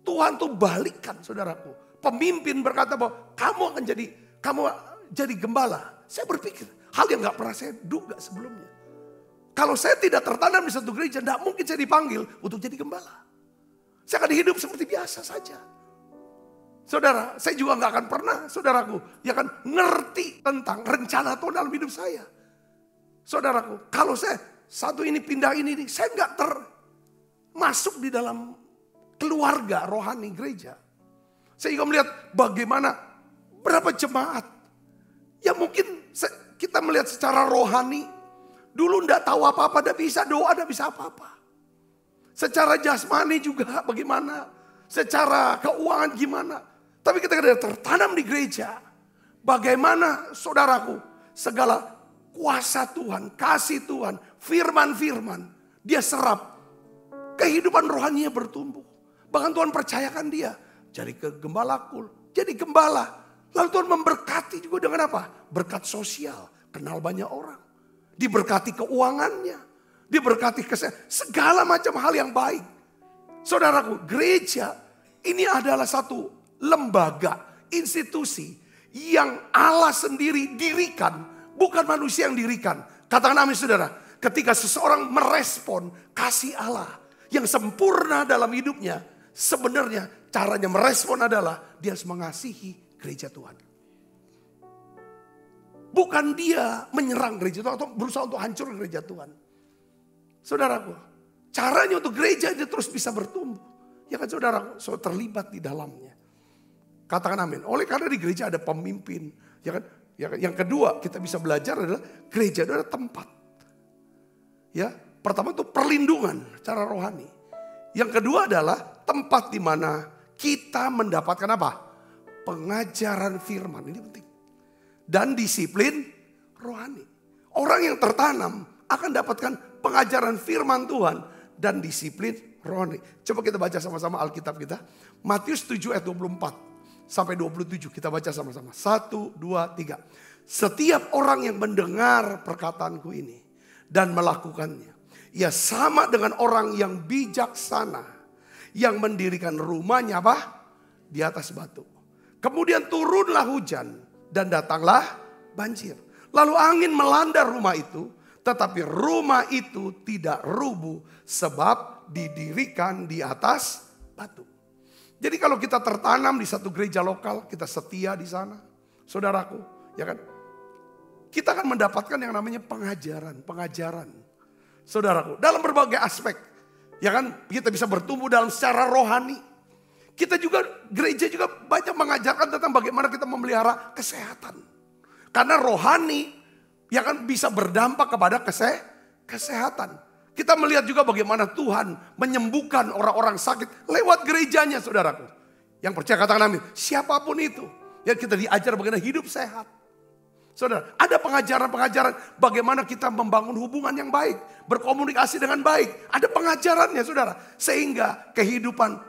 Tuhan tuh balikan saudaraku. Pemimpin berkata bahwa kamu akan jadi gembala. Saya berpikir hal yang gak pernah saya duga sebelumnya. Kalau saya tidak tertanam di satu gereja, tidak mungkin saya dipanggil untuk jadi gembala. Saya akan hidup seperti biasa saja. Saudara, saya juga gak akan pernah, saudaraku, ya kan ngerti tentang rencana Tuhan dalam hidup saya. Saudaraku, kalau saya satu ini pindah ini, saya gak termasuk di dalam keluarga rohani gereja. Saya juga melihat bagaimana berapa jemaat yang mungkin kita melihat secara rohani dulu tidak tahu apa-apa, tidak bisa doa, tidak bisa apa-apa. Secara jasmani juga bagaimana, secara keuangan gimana. Tapi ketika dia tertanam di gereja, bagaimana saudaraku, segala kuasa Tuhan, kasih Tuhan, firman-firman, dia serap, kehidupan rohaninya bertumbuh. Bahkan Tuhan percayakan dia jadi gembala, jadi gembala. Lalu Tuhan memberkati juga dengan apa? Berkat sosial, kenal banyak orang. Diberkati keuangannya, diberkati kesehatan, segala macam hal yang baik. Saudaraku, gereja ini adalah satu lembaga institusi yang Allah sendiri dirikan, bukan manusia yang dirikan. Katakan amin saudara. Ketika seseorang merespon kasih Allah yang sempurna dalam hidupnya, sebenarnya caranya merespon adalah dia harus mengasihi gereja Tuhan. Bukan dia menyerang gereja Tuhan atau berusaha untuk hancur gereja Tuhan. Saudaraku, caranya untuk gereja ini terus bisa bertumbuh. Ya kan saudaraku, terlibat di dalamnya. Katakan amin. Oleh karena di gereja ada pemimpin. Ya kan? Yang kedua kita bisa belajar adalah gereja itu adalah tempat. Ya, pertama itu perlindungan secara rohani. Yang kedua adalah tempat di mana kita mendapatkan apa? Pengajaran firman. Ini penting. Dan disiplin rohani. Orang yang tertanam akan dapatkan pengajaran firman Tuhan dan disiplin rohani. Coba kita baca sama-sama Alkitab kita. Matius 7 ayat 24 sampai 27 kita baca sama-sama. 1, 2, 3. Setiap orang yang mendengar perkataanku ini dan melakukannya, ia sama dengan orang yang bijaksana yang mendirikan rumahnya apa? Di atas batu. Kemudian turunlah hujan dan datanglah banjir. Lalu angin melanda rumah itu, tetapi rumah itu tidak rubuh sebab didirikan di atas batu. Jadi kalau kita tertanam di satu gereja lokal, kita setia di sana, saudaraku, ya kan? Kita akan mendapatkan yang namanya pengajaran. Saudaraku, dalam berbagai aspek, ya kan? Kita bisa bertumbuh dalam secara rohani. Kita juga, gereja juga banyak mengajarkan tentang bagaimana kita memelihara kesehatan. Karena rohani, ya kan, bisa berdampak kepada kesehatan. Kita melihat juga bagaimana Tuhan menyembuhkan orang-orang sakit lewat gerejanya, saudaraku. Yang percaya katakan amin. Siapapun itu, ya kita diajar bagaimana hidup sehat. Saudara, ada pengajaran-pengajaran bagaimana kita membangun hubungan yang baik, berkomunikasi dengan baik. Ada pengajarannya, saudara. Sehingga kehidupan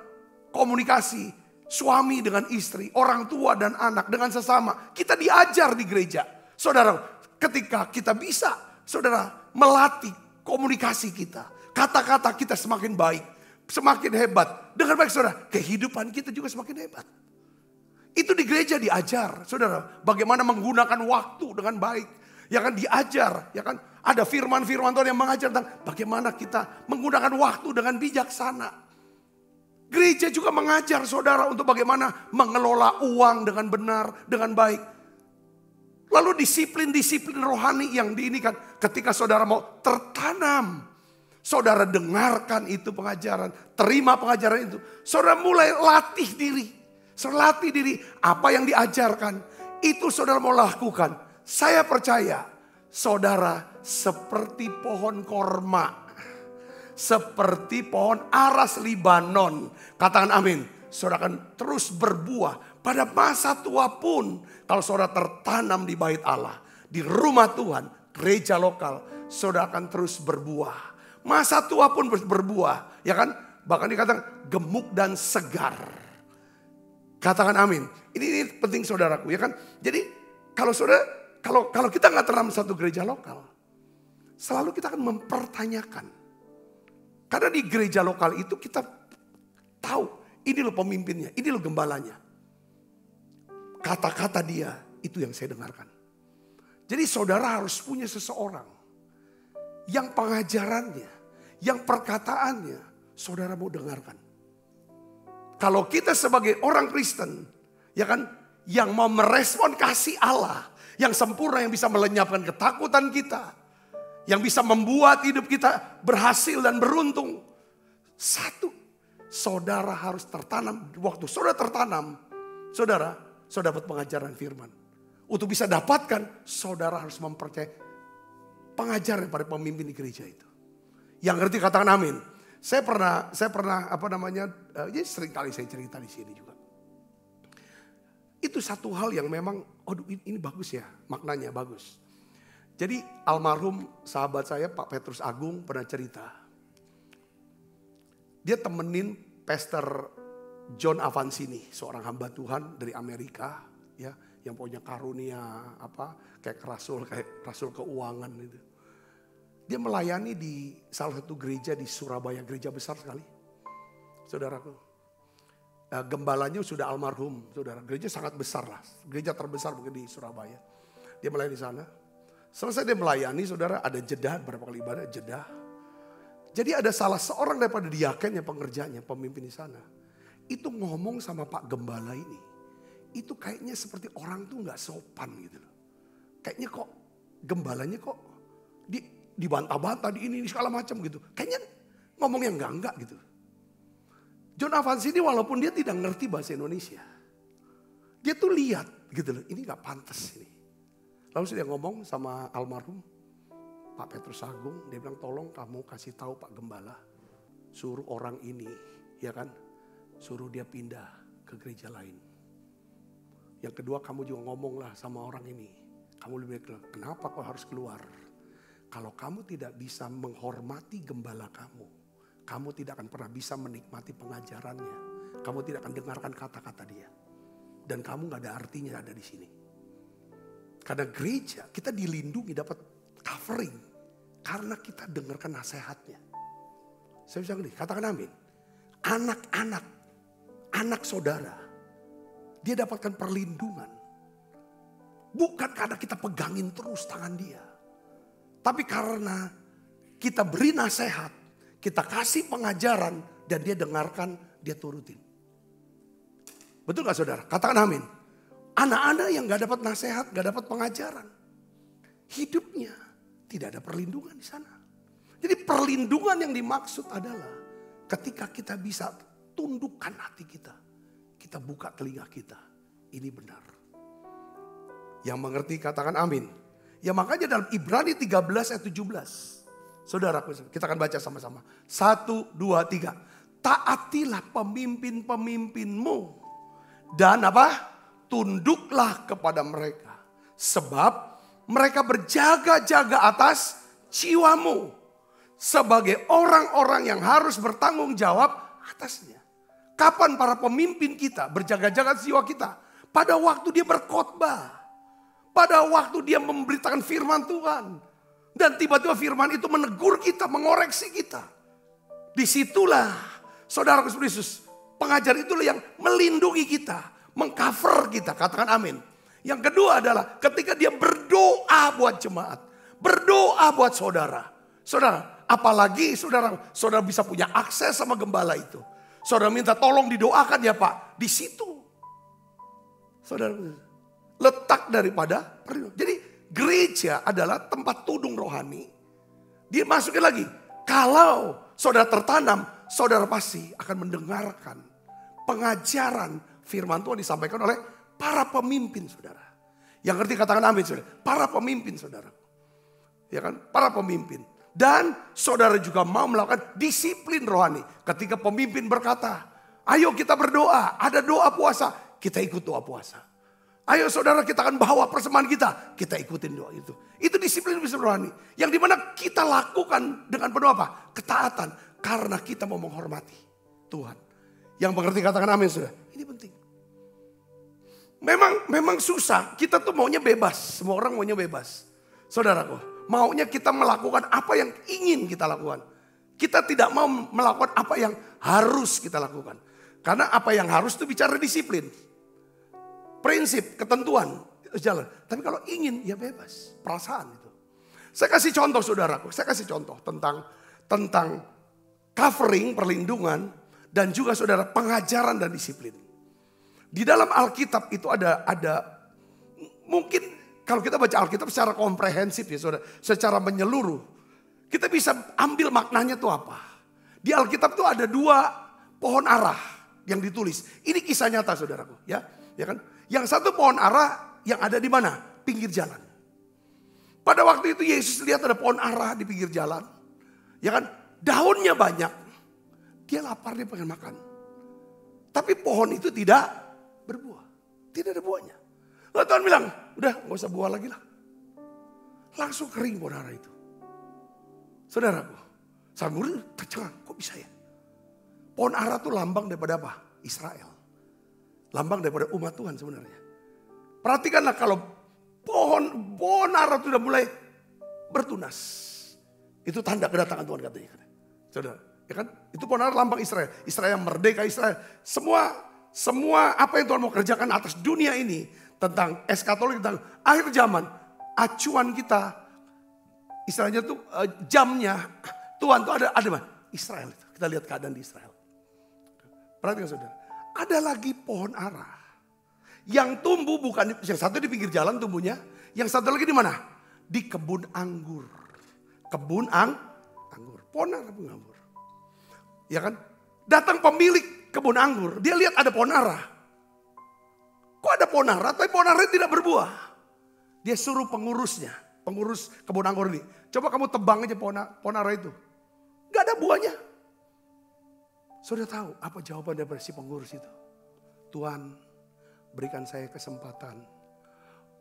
komunikasi suami dengan istri, orang tua dan anak dengan sesama, kita diajar di gereja. Saudara, ketika kita bisa, saudara, melatih komunikasi kita, kata-kata kita semakin baik, semakin hebat. Dengan baik, saudara, kehidupan kita juga semakin hebat. Itu di gereja diajar, saudara, bagaimana menggunakan waktu dengan baik. Ya kan, diajar, ya kan, ada firman-firman Tuhan yang mengajar tentang bagaimana kita menggunakan waktu dengan bijaksana. Gereja juga mengajar saudara untuk bagaimana mengelola uang dengan benar, dengan baik. Lalu disiplin-disiplin rohani yang diinikan ketika saudara mau tertanam. Saudara dengarkan itu pengajaran, terima pengajaran itu. Saudara mulai latih diri. Saudara latih diri, apa yang diajarkan itu saudara mau lakukan. Saya percaya saudara seperti pohon korma. Seperti pohon aras Libanon. Katakan amin. Saudara akan terus berbuah. Pada masa tua pun. Kalau saudara tertanam di bait Allah. Di rumah Tuhan. Gereja lokal. Saudara akan terus berbuah. Masa tua pun berbuah. Ya kan? Bahkan dikatakan gemuk dan segar. Katakan amin. Ini penting saudaraku, ya kan? Jadi kalau saudara, kalau kita nggak tertanam satu gereja lokal, selalu kita akan mempertanyakan. Karena di gereja lokal itu kita tahu, ini loh pemimpinnya, ini loh gembalanya. Kata-kata dia itu yang saya dengarkan. Jadi saudara harus punya seseorang yang pengajarannya, yang perkataannya saudara mau dengarkan. Kalau kita sebagai orang Kristen, ya kan, yang mau merespon kasih Allah yang sempurna, yang bisa melenyapkan ketakutan kita, yang bisa membuat hidup kita berhasil dan beruntung. Satu, saudara harus tertanam. Waktu saudara tertanam, saudara dapat pengajaran firman. Untuk bisa dapatkan, saudara harus mempercayai pengajaran pada pemimpin di gereja itu. Yang ngerti katakan amin. Saya pernah ya sering kali saya cerita di sini juga. Itu satu hal yang memang, ini bagus ya, maknanya bagus. Jadi almarhum sahabat saya Pak Petrus Agung pernah cerita. Dia temenin Pastor John Avancini, seorang hamba Tuhan dari Amerika, ya, yang punya karunia kayak rasul keuangan itu. Dia melayani di salah satu gereja di Surabaya, gereja besar sekali, saudaraku. gembalanya sudah almarhum, saudara. Gereja sangat besar lah, gereja terbesar mungkin di Surabaya. Dia melayani di sana. Selesai dia melayani, saudara, ada jeda, berapa kali ibadah, jeda. Jadi ada salah seorang daripada diaken yang pengerjanya, pemimpin di sana. Itu ngomong sama Pak Gembala ini. Itu kayaknya seperti orang tuh gak sopan gitu loh. Kayaknya kok gembalanya kok dibantah-bantah, di ini segala macam gitu. Kayaknya ngomong yang enggak gitu. John Evans ini walaupun dia tidak ngerti bahasa Indonesia. Dia tuh lihat gitu loh, ini gak pantas ini. Lalu dia ngomong sama almarhum Pak Petrus Agung, dia bilang tolong kamu kasih tahu Pak Gembala, suruh orang ini, ya kan, suruh dia pindah ke gereja lain. Yang kedua kamu juga ngomonglah sama orang ini, kamu lebih baik, kenapa kau harus keluar? Kalau kamu tidak bisa menghormati gembala kamu tidak akan pernah bisa menikmati pengajarannya, kamu tidak akan dengarkan kata-kata dia, dan kamu gak ada artinya ada di sini. Karena gereja kita dilindungi, dapat covering karena kita dengarkan nasihatnya. Saya bisa ngelihat, katakan amin. Anak saudara, dia dapatkan perlindungan. Bukan karena kita pegangin terus tangan dia. Tapi karena kita beri nasihat, kita kasih pengajaran dan dia dengarkan, dia turutin. Betul gak saudara? Katakan amin. Anak-anak yang gak dapat nasihat, gak dapat pengajaran, hidupnya tidak ada perlindungan di sana. Jadi perlindungan yang dimaksud adalah ketika kita bisa tundukkan hati kita, kita buka telinga kita, ini benar. Yang mengerti katakan amin. Ya makanya dalam Ibrani 13 ayat 17. Saudaraku, kita akan baca sama-sama. 1, 2, 3. Taatilah pemimpin-pemimpinmu. Dan apa? Tunduklah kepada mereka. Sebab mereka berjaga-jaga atas jiwamu. Sebagai orang-orang yang harus bertanggung jawab atasnya. Kapan para pemimpin kita berjaga-jaga atas jiwa kita? Pada waktu dia berkhotbah. Pada waktu dia memberitakan firman Tuhan. Dan tiba-tiba firman itu menegur kita, mengoreksi kita. Disitulah saudara Yesus, pengajar itulah yang melindungi kita. Mengcover kita, katakan amin. Yang kedua adalah ketika dia berdoa buat jemaat. Berdoa buat saudara. Saudara, apalagi saudara bisa punya akses sama gembala itu. Saudara minta tolong didoakan ya Pak. Di situ. Saudara, letak daripada perlindungan. Jadi gereja adalah tempat tudung rohani. Dia masukin lagi. Kalau saudara tertanam, saudara pasti akan mendengarkan pengajaran firman Tuhan disampaikan oleh para pemimpin saudara. Yang ngerti katakan amin saudara. Para pemimpin saudara. Ya kan? Para pemimpin. Dan saudara juga mau melakukan disiplin rohani. Ketika pemimpin berkata, ayo kita berdoa. Ada doa puasa. Kita ikut doa puasa. Ayo saudara kita akan bawa persembahan kita. Kita ikutin doa itu. Itu disiplin rohani. Yang dimana kita lakukan dengan penuh apa? Ketaatan. Karena kita mau menghormati Tuhan. Yang mengerti katakan amin saudara. Ini penting. Memang susah. Kita tuh maunya bebas. Semua orang maunya bebas. Saudaraku, maunya kita melakukan apa yang ingin kita lakukan. Kita tidak mau melakukan apa yang harus kita lakukan. Karena apa yang harus itu bicara disiplin. Prinsip, ketentuan, itu jalan. Tapi kalau ingin ya bebas. Perasaan itu. Saya kasih contoh saudaraku. Saya kasih contoh tentang covering, perlindungan. Dan juga saudara pengajaran dan disiplin. Di dalam Alkitab itu ada mungkin kalau kita baca Alkitab secara komprehensif ya saudara. Secara menyeluruh. Kita bisa ambil maknanya itu apa. Di Alkitab itu ada 2 pohon arah yang ditulis. Ini kisah nyata saudaraku. Ya kan? Yang satu pohon arah yang ada di mana? Pinggir jalan. Pada waktu itu Yesus lihat ada pohon arah di pinggir jalan. Ya kan? Daunnya banyak. Dia lapar, dia pengen makan. Tapi pohon itu tidak berbuah. Tidak ada buahnya. Lalu Tuhan bilang, udah gak usah buah lagi lah. Langsung kering pohon arah itu. Saudaraku, saya murid tercengang, kok bisa ya? Pohon arah itu lambang daripada apa? Israel. Lambang daripada umat Tuhan sebenarnya. Perhatikanlah kalau pohon arah itu sudah mulai bertunas. Itu tanda kedatangan Tuhan katanya. Saudara, ya kan? Itu pohon arah lambang Israel. Israel yang merdeka, Israel. Semua semua apa yang Tuhan mau kerjakan atas dunia ini, tentang eskatologi, tentang akhir zaman, acuan kita, istilahnya tuh jamnya Tuhan tuh ada mana? Israel. Kita lihat keadaan di Israel. Perhatikan saudara, ada lagi pohon ara yang tumbuh bukan, yang satu di pinggir jalan tumbuhnya, yang satu lagi di mana? Di kebun anggur. Kebun anggur, pohon ara, kebun anggur. Ya kan? Datang pemilik kebun anggur, dia lihat ada pohon ara. Kok ada pohon ara, tapi pohon ara tidak berbuah. Dia suruh pengurusnya, pengurus kebun anggur ini, coba kamu tebang aja pohon ara itu. Gak ada buahnya. Sudah tahu apa jawaban dari si pengurus itu? Tuhan, berikan saya kesempatan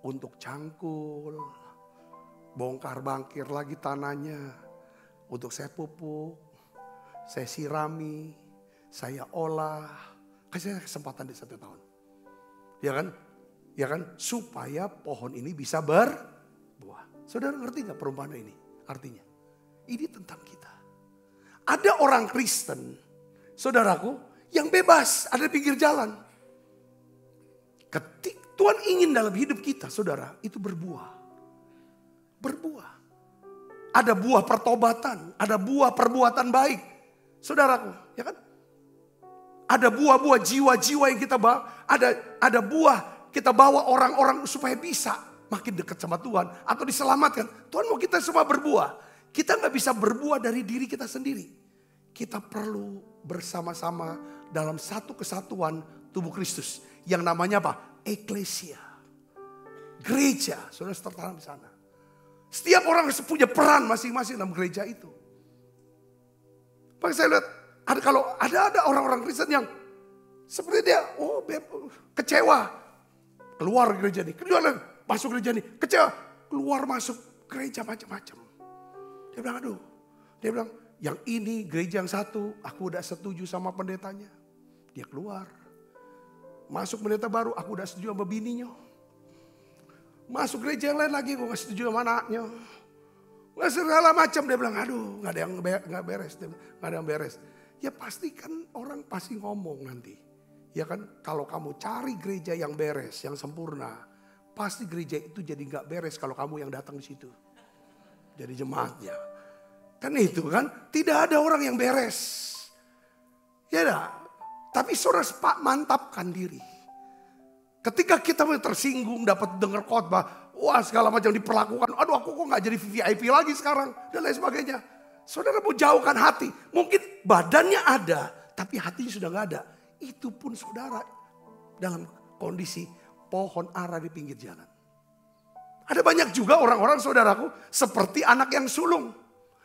untuk cangkul, bongkar bangkir lagi tanahnya, untuk saya pupuk, saya sirami, saya olah, kasih saya kesempatan di 1 tahun. Ya kan? Ya kan? Supaya pohon ini bisa berbuah. Saudara ngerti gak perumpamaan ini? Artinya, ini tentang kita. Ada orang Kristen, saudaraku, yang bebas, ada di pinggir jalan. Ketika Tuhan ingin dalam hidup kita, saudara, itu berbuah. Berbuah. Ada buah pertobatan, ada buah perbuatan baik. Saudaraku, ya kan? Ada buah-buah jiwa-jiwa yang kita bawa. Ada buah kita bawa orang-orang supaya bisa makin dekat sama Tuhan. Atau diselamatkan. Tuhan mau kita semua berbuah. Kita gak bisa berbuah dari diri kita sendiri. Kita perlu bersama-sama dalam satu kesatuan tubuh Kristus. Yang namanya apa? Eklesia. Gereja. Saudara tertanam di sana. Setiap orang punya peran masing-masing dalam gereja itu. Maka saya lihat, kalau ada orang-orang Kristen yang seperti dia, kecewa. Keluar gereja ini, masuk gereja ini, kecewa. Keluar masuk gereja macam-macam. Dia bilang, aduh. Dia bilang, yang ini gereja yang satu, aku udah setuju sama pendetanya. Dia keluar. Masuk pendeta baru, aku udah setuju sama bininya. Masuk gereja yang lain lagi, aku gak setuju sama anaknya. Segala macam, dia bilang, aduh gak ada yang gak beres. Gak ada yang beres. Ya pasti kan orang pasti ngomong nanti. Ya kan, kalau kamu cari gereja yang beres, yang sempurna. Pasti gereja itu jadi gak beres kalau kamu yang datang di situ. Jadi jemaatnya. Kan itu kan, tidak ada orang yang beres. Ya dah, tapi saudara mantapkan diri. Ketika kita tersinggung, dapat dengar khotbah, wah segala macam diperlakukan. Aduh aku kok gak jadi VIP lagi sekarang, dan lain sebagainya. Saudara mau jauhkan hati, mungkin badannya ada, tapi hatinya sudah gak ada. Itu pun saudara dalam kondisi pohon ara di pinggir jalan. Ada banyak juga orang-orang saudaraku seperti anak yang sulung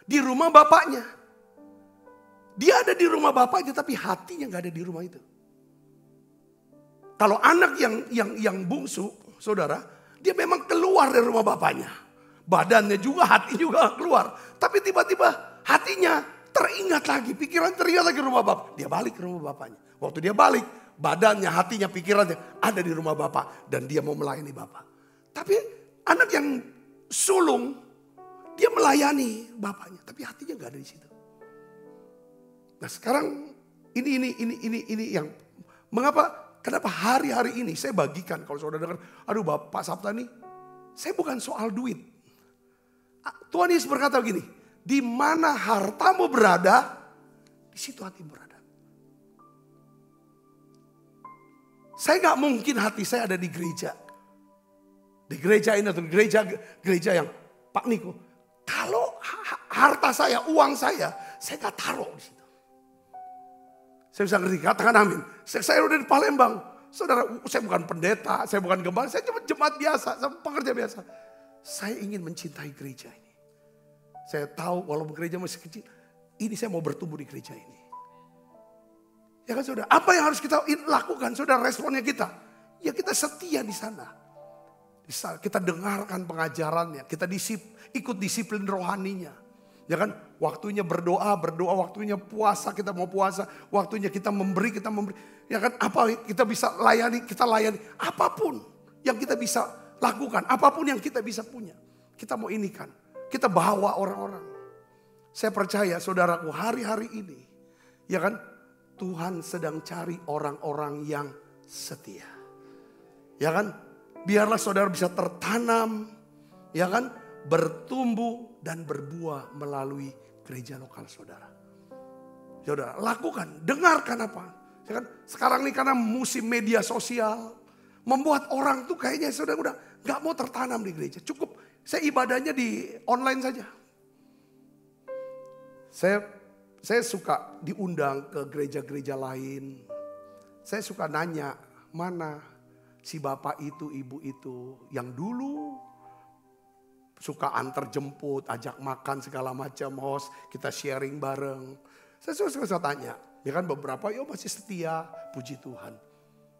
di rumah bapaknya. Dia ada di rumah bapaknya tapi hatinya gak ada di rumah itu. Kalau anak yang bungsu, saudara, dia memang keluar dari rumah bapaknya. Badannya juga, hati juga keluar. Tapi tiba-tiba hatinya teringat lagi, pikiran teringat lagi rumah bapak. Dia balik ke rumah bapaknya. Waktu dia balik, badannya, hatinya, pikirannya ada di rumah bapak. Dan dia mau melayani bapak. Tapi anak yang sulung, dia melayani bapaknya. Tapi hatinya gak ada di situ. Nah sekarang ini yang mengapa? Kenapa hari-hari ini saya bagikan kalau saudara dengar, aduh Bapak Sabta nih, saya bukan soal duit. Tuhan Yesus berkata begini, di mana hartamu berada, di situ hatimu berada. Saya gak mungkin hati saya ada di gereja. Di gereja ini atau di gereja yang Pak Niko. Kalau harta saya, uang saya gak taruh di situ. Saya bisa ngerti, katakan amin. Saya udah di Palembang. Saudara, saya bukan pendeta, saya bukan gembala, saya cuma jemaat biasa, saya pekerja biasa. Saya ingin mencintai gereja ini. Saya tahu walaupun gereja masih kecil, ini saya mau bertumbuh di gereja ini. Ya kan saudara, apa yang harus kita lakukan? Saudara, responnya kita. Ya kita setia di sana. Kita dengarkan pengajarannya, kita ikut disiplin rohaninya. Ya kan, waktunya berdoa, waktunya puasa, kita mau puasa, waktunya kita memberi. Ya kan, apa kita bisa layani, kita layani. Apapun yang kita bisa lakukan, apapun yang kita bisa punya. Kita mau inikan, kita bawa orang-orang. Saya percaya saudaraku hari-hari ini, ya kan, Tuhan sedang cari orang-orang yang setia. Ya kan? Biarlah saudara bisa tertanam, ya kan? Bertumbuh dan berbuah melalui gereja lokal saudara. Saudara, lakukan, dengarkan apa. Ya kan? Sekarang ini karena musim media sosial, membuat orang tuh kayaknya saudara udah gak mau tertanam di gereja. Cukup saya ibadahnya di online saja. Saya suka diundang ke gereja-gereja lain. Saya suka nanya, mana si bapak itu, ibu itu yang dulu suka antar jemput, ajak makan segala macam, host, kita sharing bareng. Saya suka tanya, ya kan beberapa yo masih setia, puji Tuhan.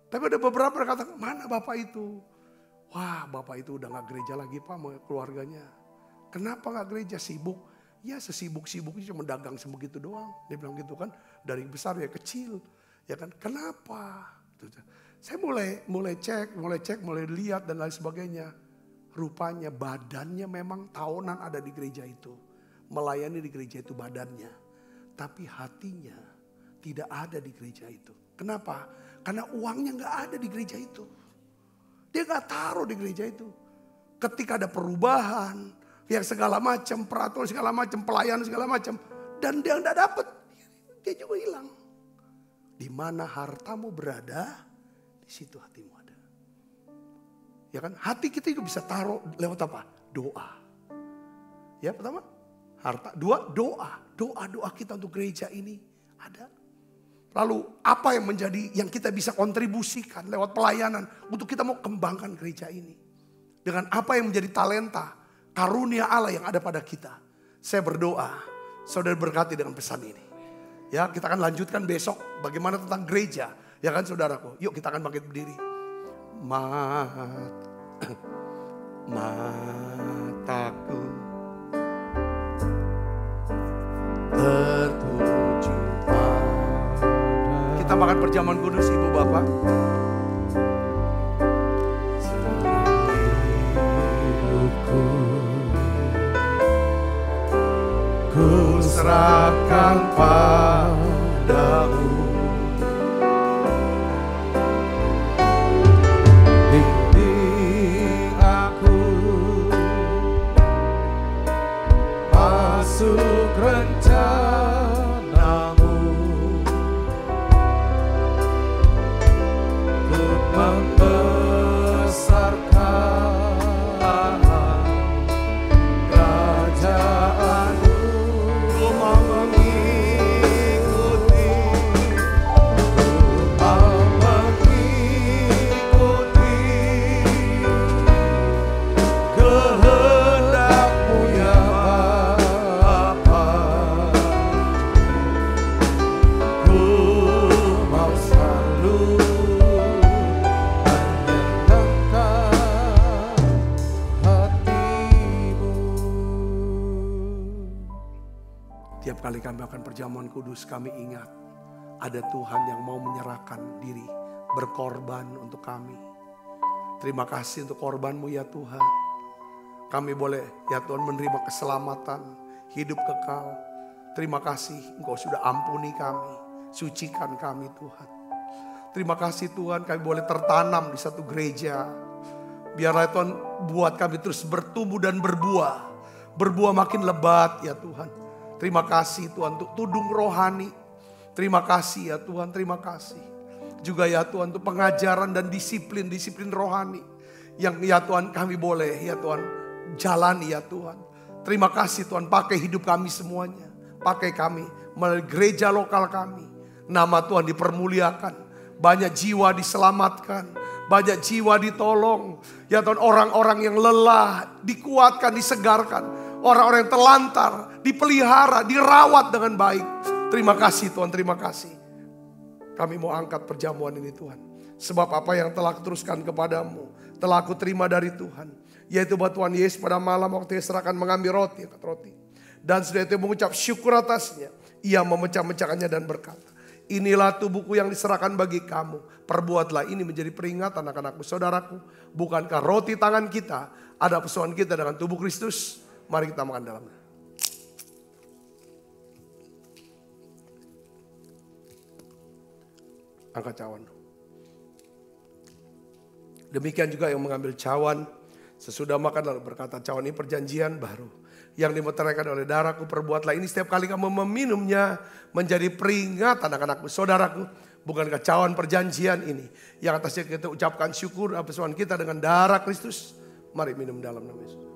Tapi ada beberapa yang kata, mana bapak itu? Wah, bapak itu udah gak gereja lagi Pak sama keluarganya. Kenapa gak gereja? Sibuk. Ya sesibuk-sibuknya cuma dagang sebegitu doang. Dia bilang gitu kan, dari besar ya kecil. Ya kan, kenapa? Saya mulai cek, mulai lihat dan lain sebagainya. Rupanya badannya memang tahunan ada di gereja itu. Melayani di gereja itu badannya. Tapi hatinya tidak ada di gereja itu. Kenapa? Karena uangnya gak ada di gereja itu. Dia gak taruh di gereja itu. Ketika ada perubahan, yang segala macam, peraturan segala macam, pelayanan segala macam. Dan dia gak dapat, dia juga hilang. Di mana hartamu berada, di situ hatimu ada. Ya kan, hati kita juga bisa taruh lewat apa? Doa. Ya pertama, harta. Dua, doa. Doa kita untuk gereja ini ada. Lalu apa yang menjadi yang kita bisa kontribusikan lewat pelayanan untuk kita mau kembangkan gereja ini. Dengan apa yang menjadi talenta, karunia Allah yang ada pada kita. Saya berdoa, saudara berkati dengan pesan ini. Ya, kita akan lanjutkan besok bagaimana tentang gereja. Ya kan saudaraku, yuk kita akan bangkit berdiri. Mataku tertuju. Kita makan perjamuan kudus Ibu Bapak. Hidupku ku serahkan padamu. Bimbing aku masuk rencanamu. Membesarkan kerajaanmu, ku mau mengikuti, kehendakmu ya Bapa. Ku mau selalu tiap kali kami akan perjamuan kudus, kami ingat ada Tuhan yang mau menyerahkan diri, berkorban untuk kami. Terima kasih untuk korbanmu ya Tuhan. Kami boleh ya Tuhan menerima keselamatan, hidup kekal. Terima kasih Engkau sudah ampuni kami, sucikan kami Tuhan. Terima kasih Tuhan kami boleh tertanam di satu gereja. Biarlah Tuhan buat kami terus bertumbuh dan berbuah. Berbuah makin lebat ya Tuhan. Terima kasih Tuhan untuk tudung rohani. Terima kasih ya Tuhan, terima kasih. Juga ya Tuhan untuk pengajaran dan disiplin rohani. Yang ya Tuhan kami boleh ya Tuhan jalani ya Tuhan. Terima kasih Tuhan pakai hidup kami semuanya. Pakai kami melalui gereja lokal kami. Nama Tuhan dipermuliakan. Banyak jiwa diselamatkan. Banyak jiwa ditolong. Ya Tuhan orang-orang yang lelah dikuatkan, disegarkan. Orang-orang yang terlantar, dipelihara, dirawat dengan baik. Terima kasih Tuhan, terima kasih. Kami mau angkat perjamuan ini Tuhan. Sebab apa yang telah kuteruskan kepadamu, telah aku terima dari Tuhan. Yaitu bahwa Tuhan Yesus pada malam waktu Yesus serahkan mengambil roti. Dan sudah itu mengucap syukur atasnya. Ia memecah-mecahkannya dan berkata, inilah tubuhku yang diserahkan bagi kamu. Perbuatlah ini menjadi peringatan akan aku. Saudaraku, bukankah roti tangan kita ada persoalan kita dengan tubuh Kristus? Mari kita makan dalamnya. Angkat cawan. Demikian juga yang mengambil cawan sesudah makan lalu berkata, cawan ini perjanjian baru yang dimeteraikan oleh darahku, perbuatlah ini setiap kali kamu meminumnya menjadi peringatan anak-anakku. Saudaraku, bukankah cawan perjanjian ini yang atasnya kita ucapkan syukur atas Tuhan kita dengan darah Kristus? Mari minum dalam nama Yesus.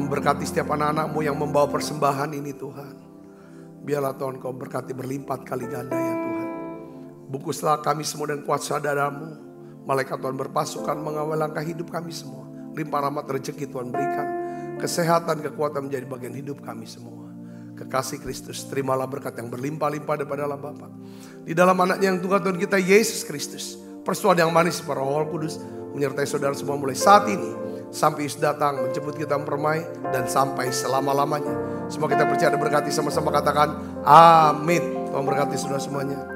Berkati setiap anak-anakmu yang membawa persembahan ini Tuhan. Biarlah Tuhan kau berkati berlipat kali ganda ya Tuhan. Bungkuslah kami semua dengan kuasa darah-Mu. Malaikat Tuhan berpasukan mengawal langkah hidup kami semua. Limpah rahmat rezeki Tuhan berikan. Kesehatan, kekuatan menjadi bagian hidup kami semua. Kekasih Kristus, terimalah berkat yang berlimpah-limpah daripada Allah Bapa. Di dalam anaknya yang Tuhan kita Yesus Kristus. Persuadan yang manis para Roh Kudus menyertai saudara semua mulai saat ini. Sampai Yesus datang menjemput kita mempermai dan sampai selama-lamanya. Semua kita percaya dan berkati sama-sama katakan amin. Tuhan berkati saudara semuanya.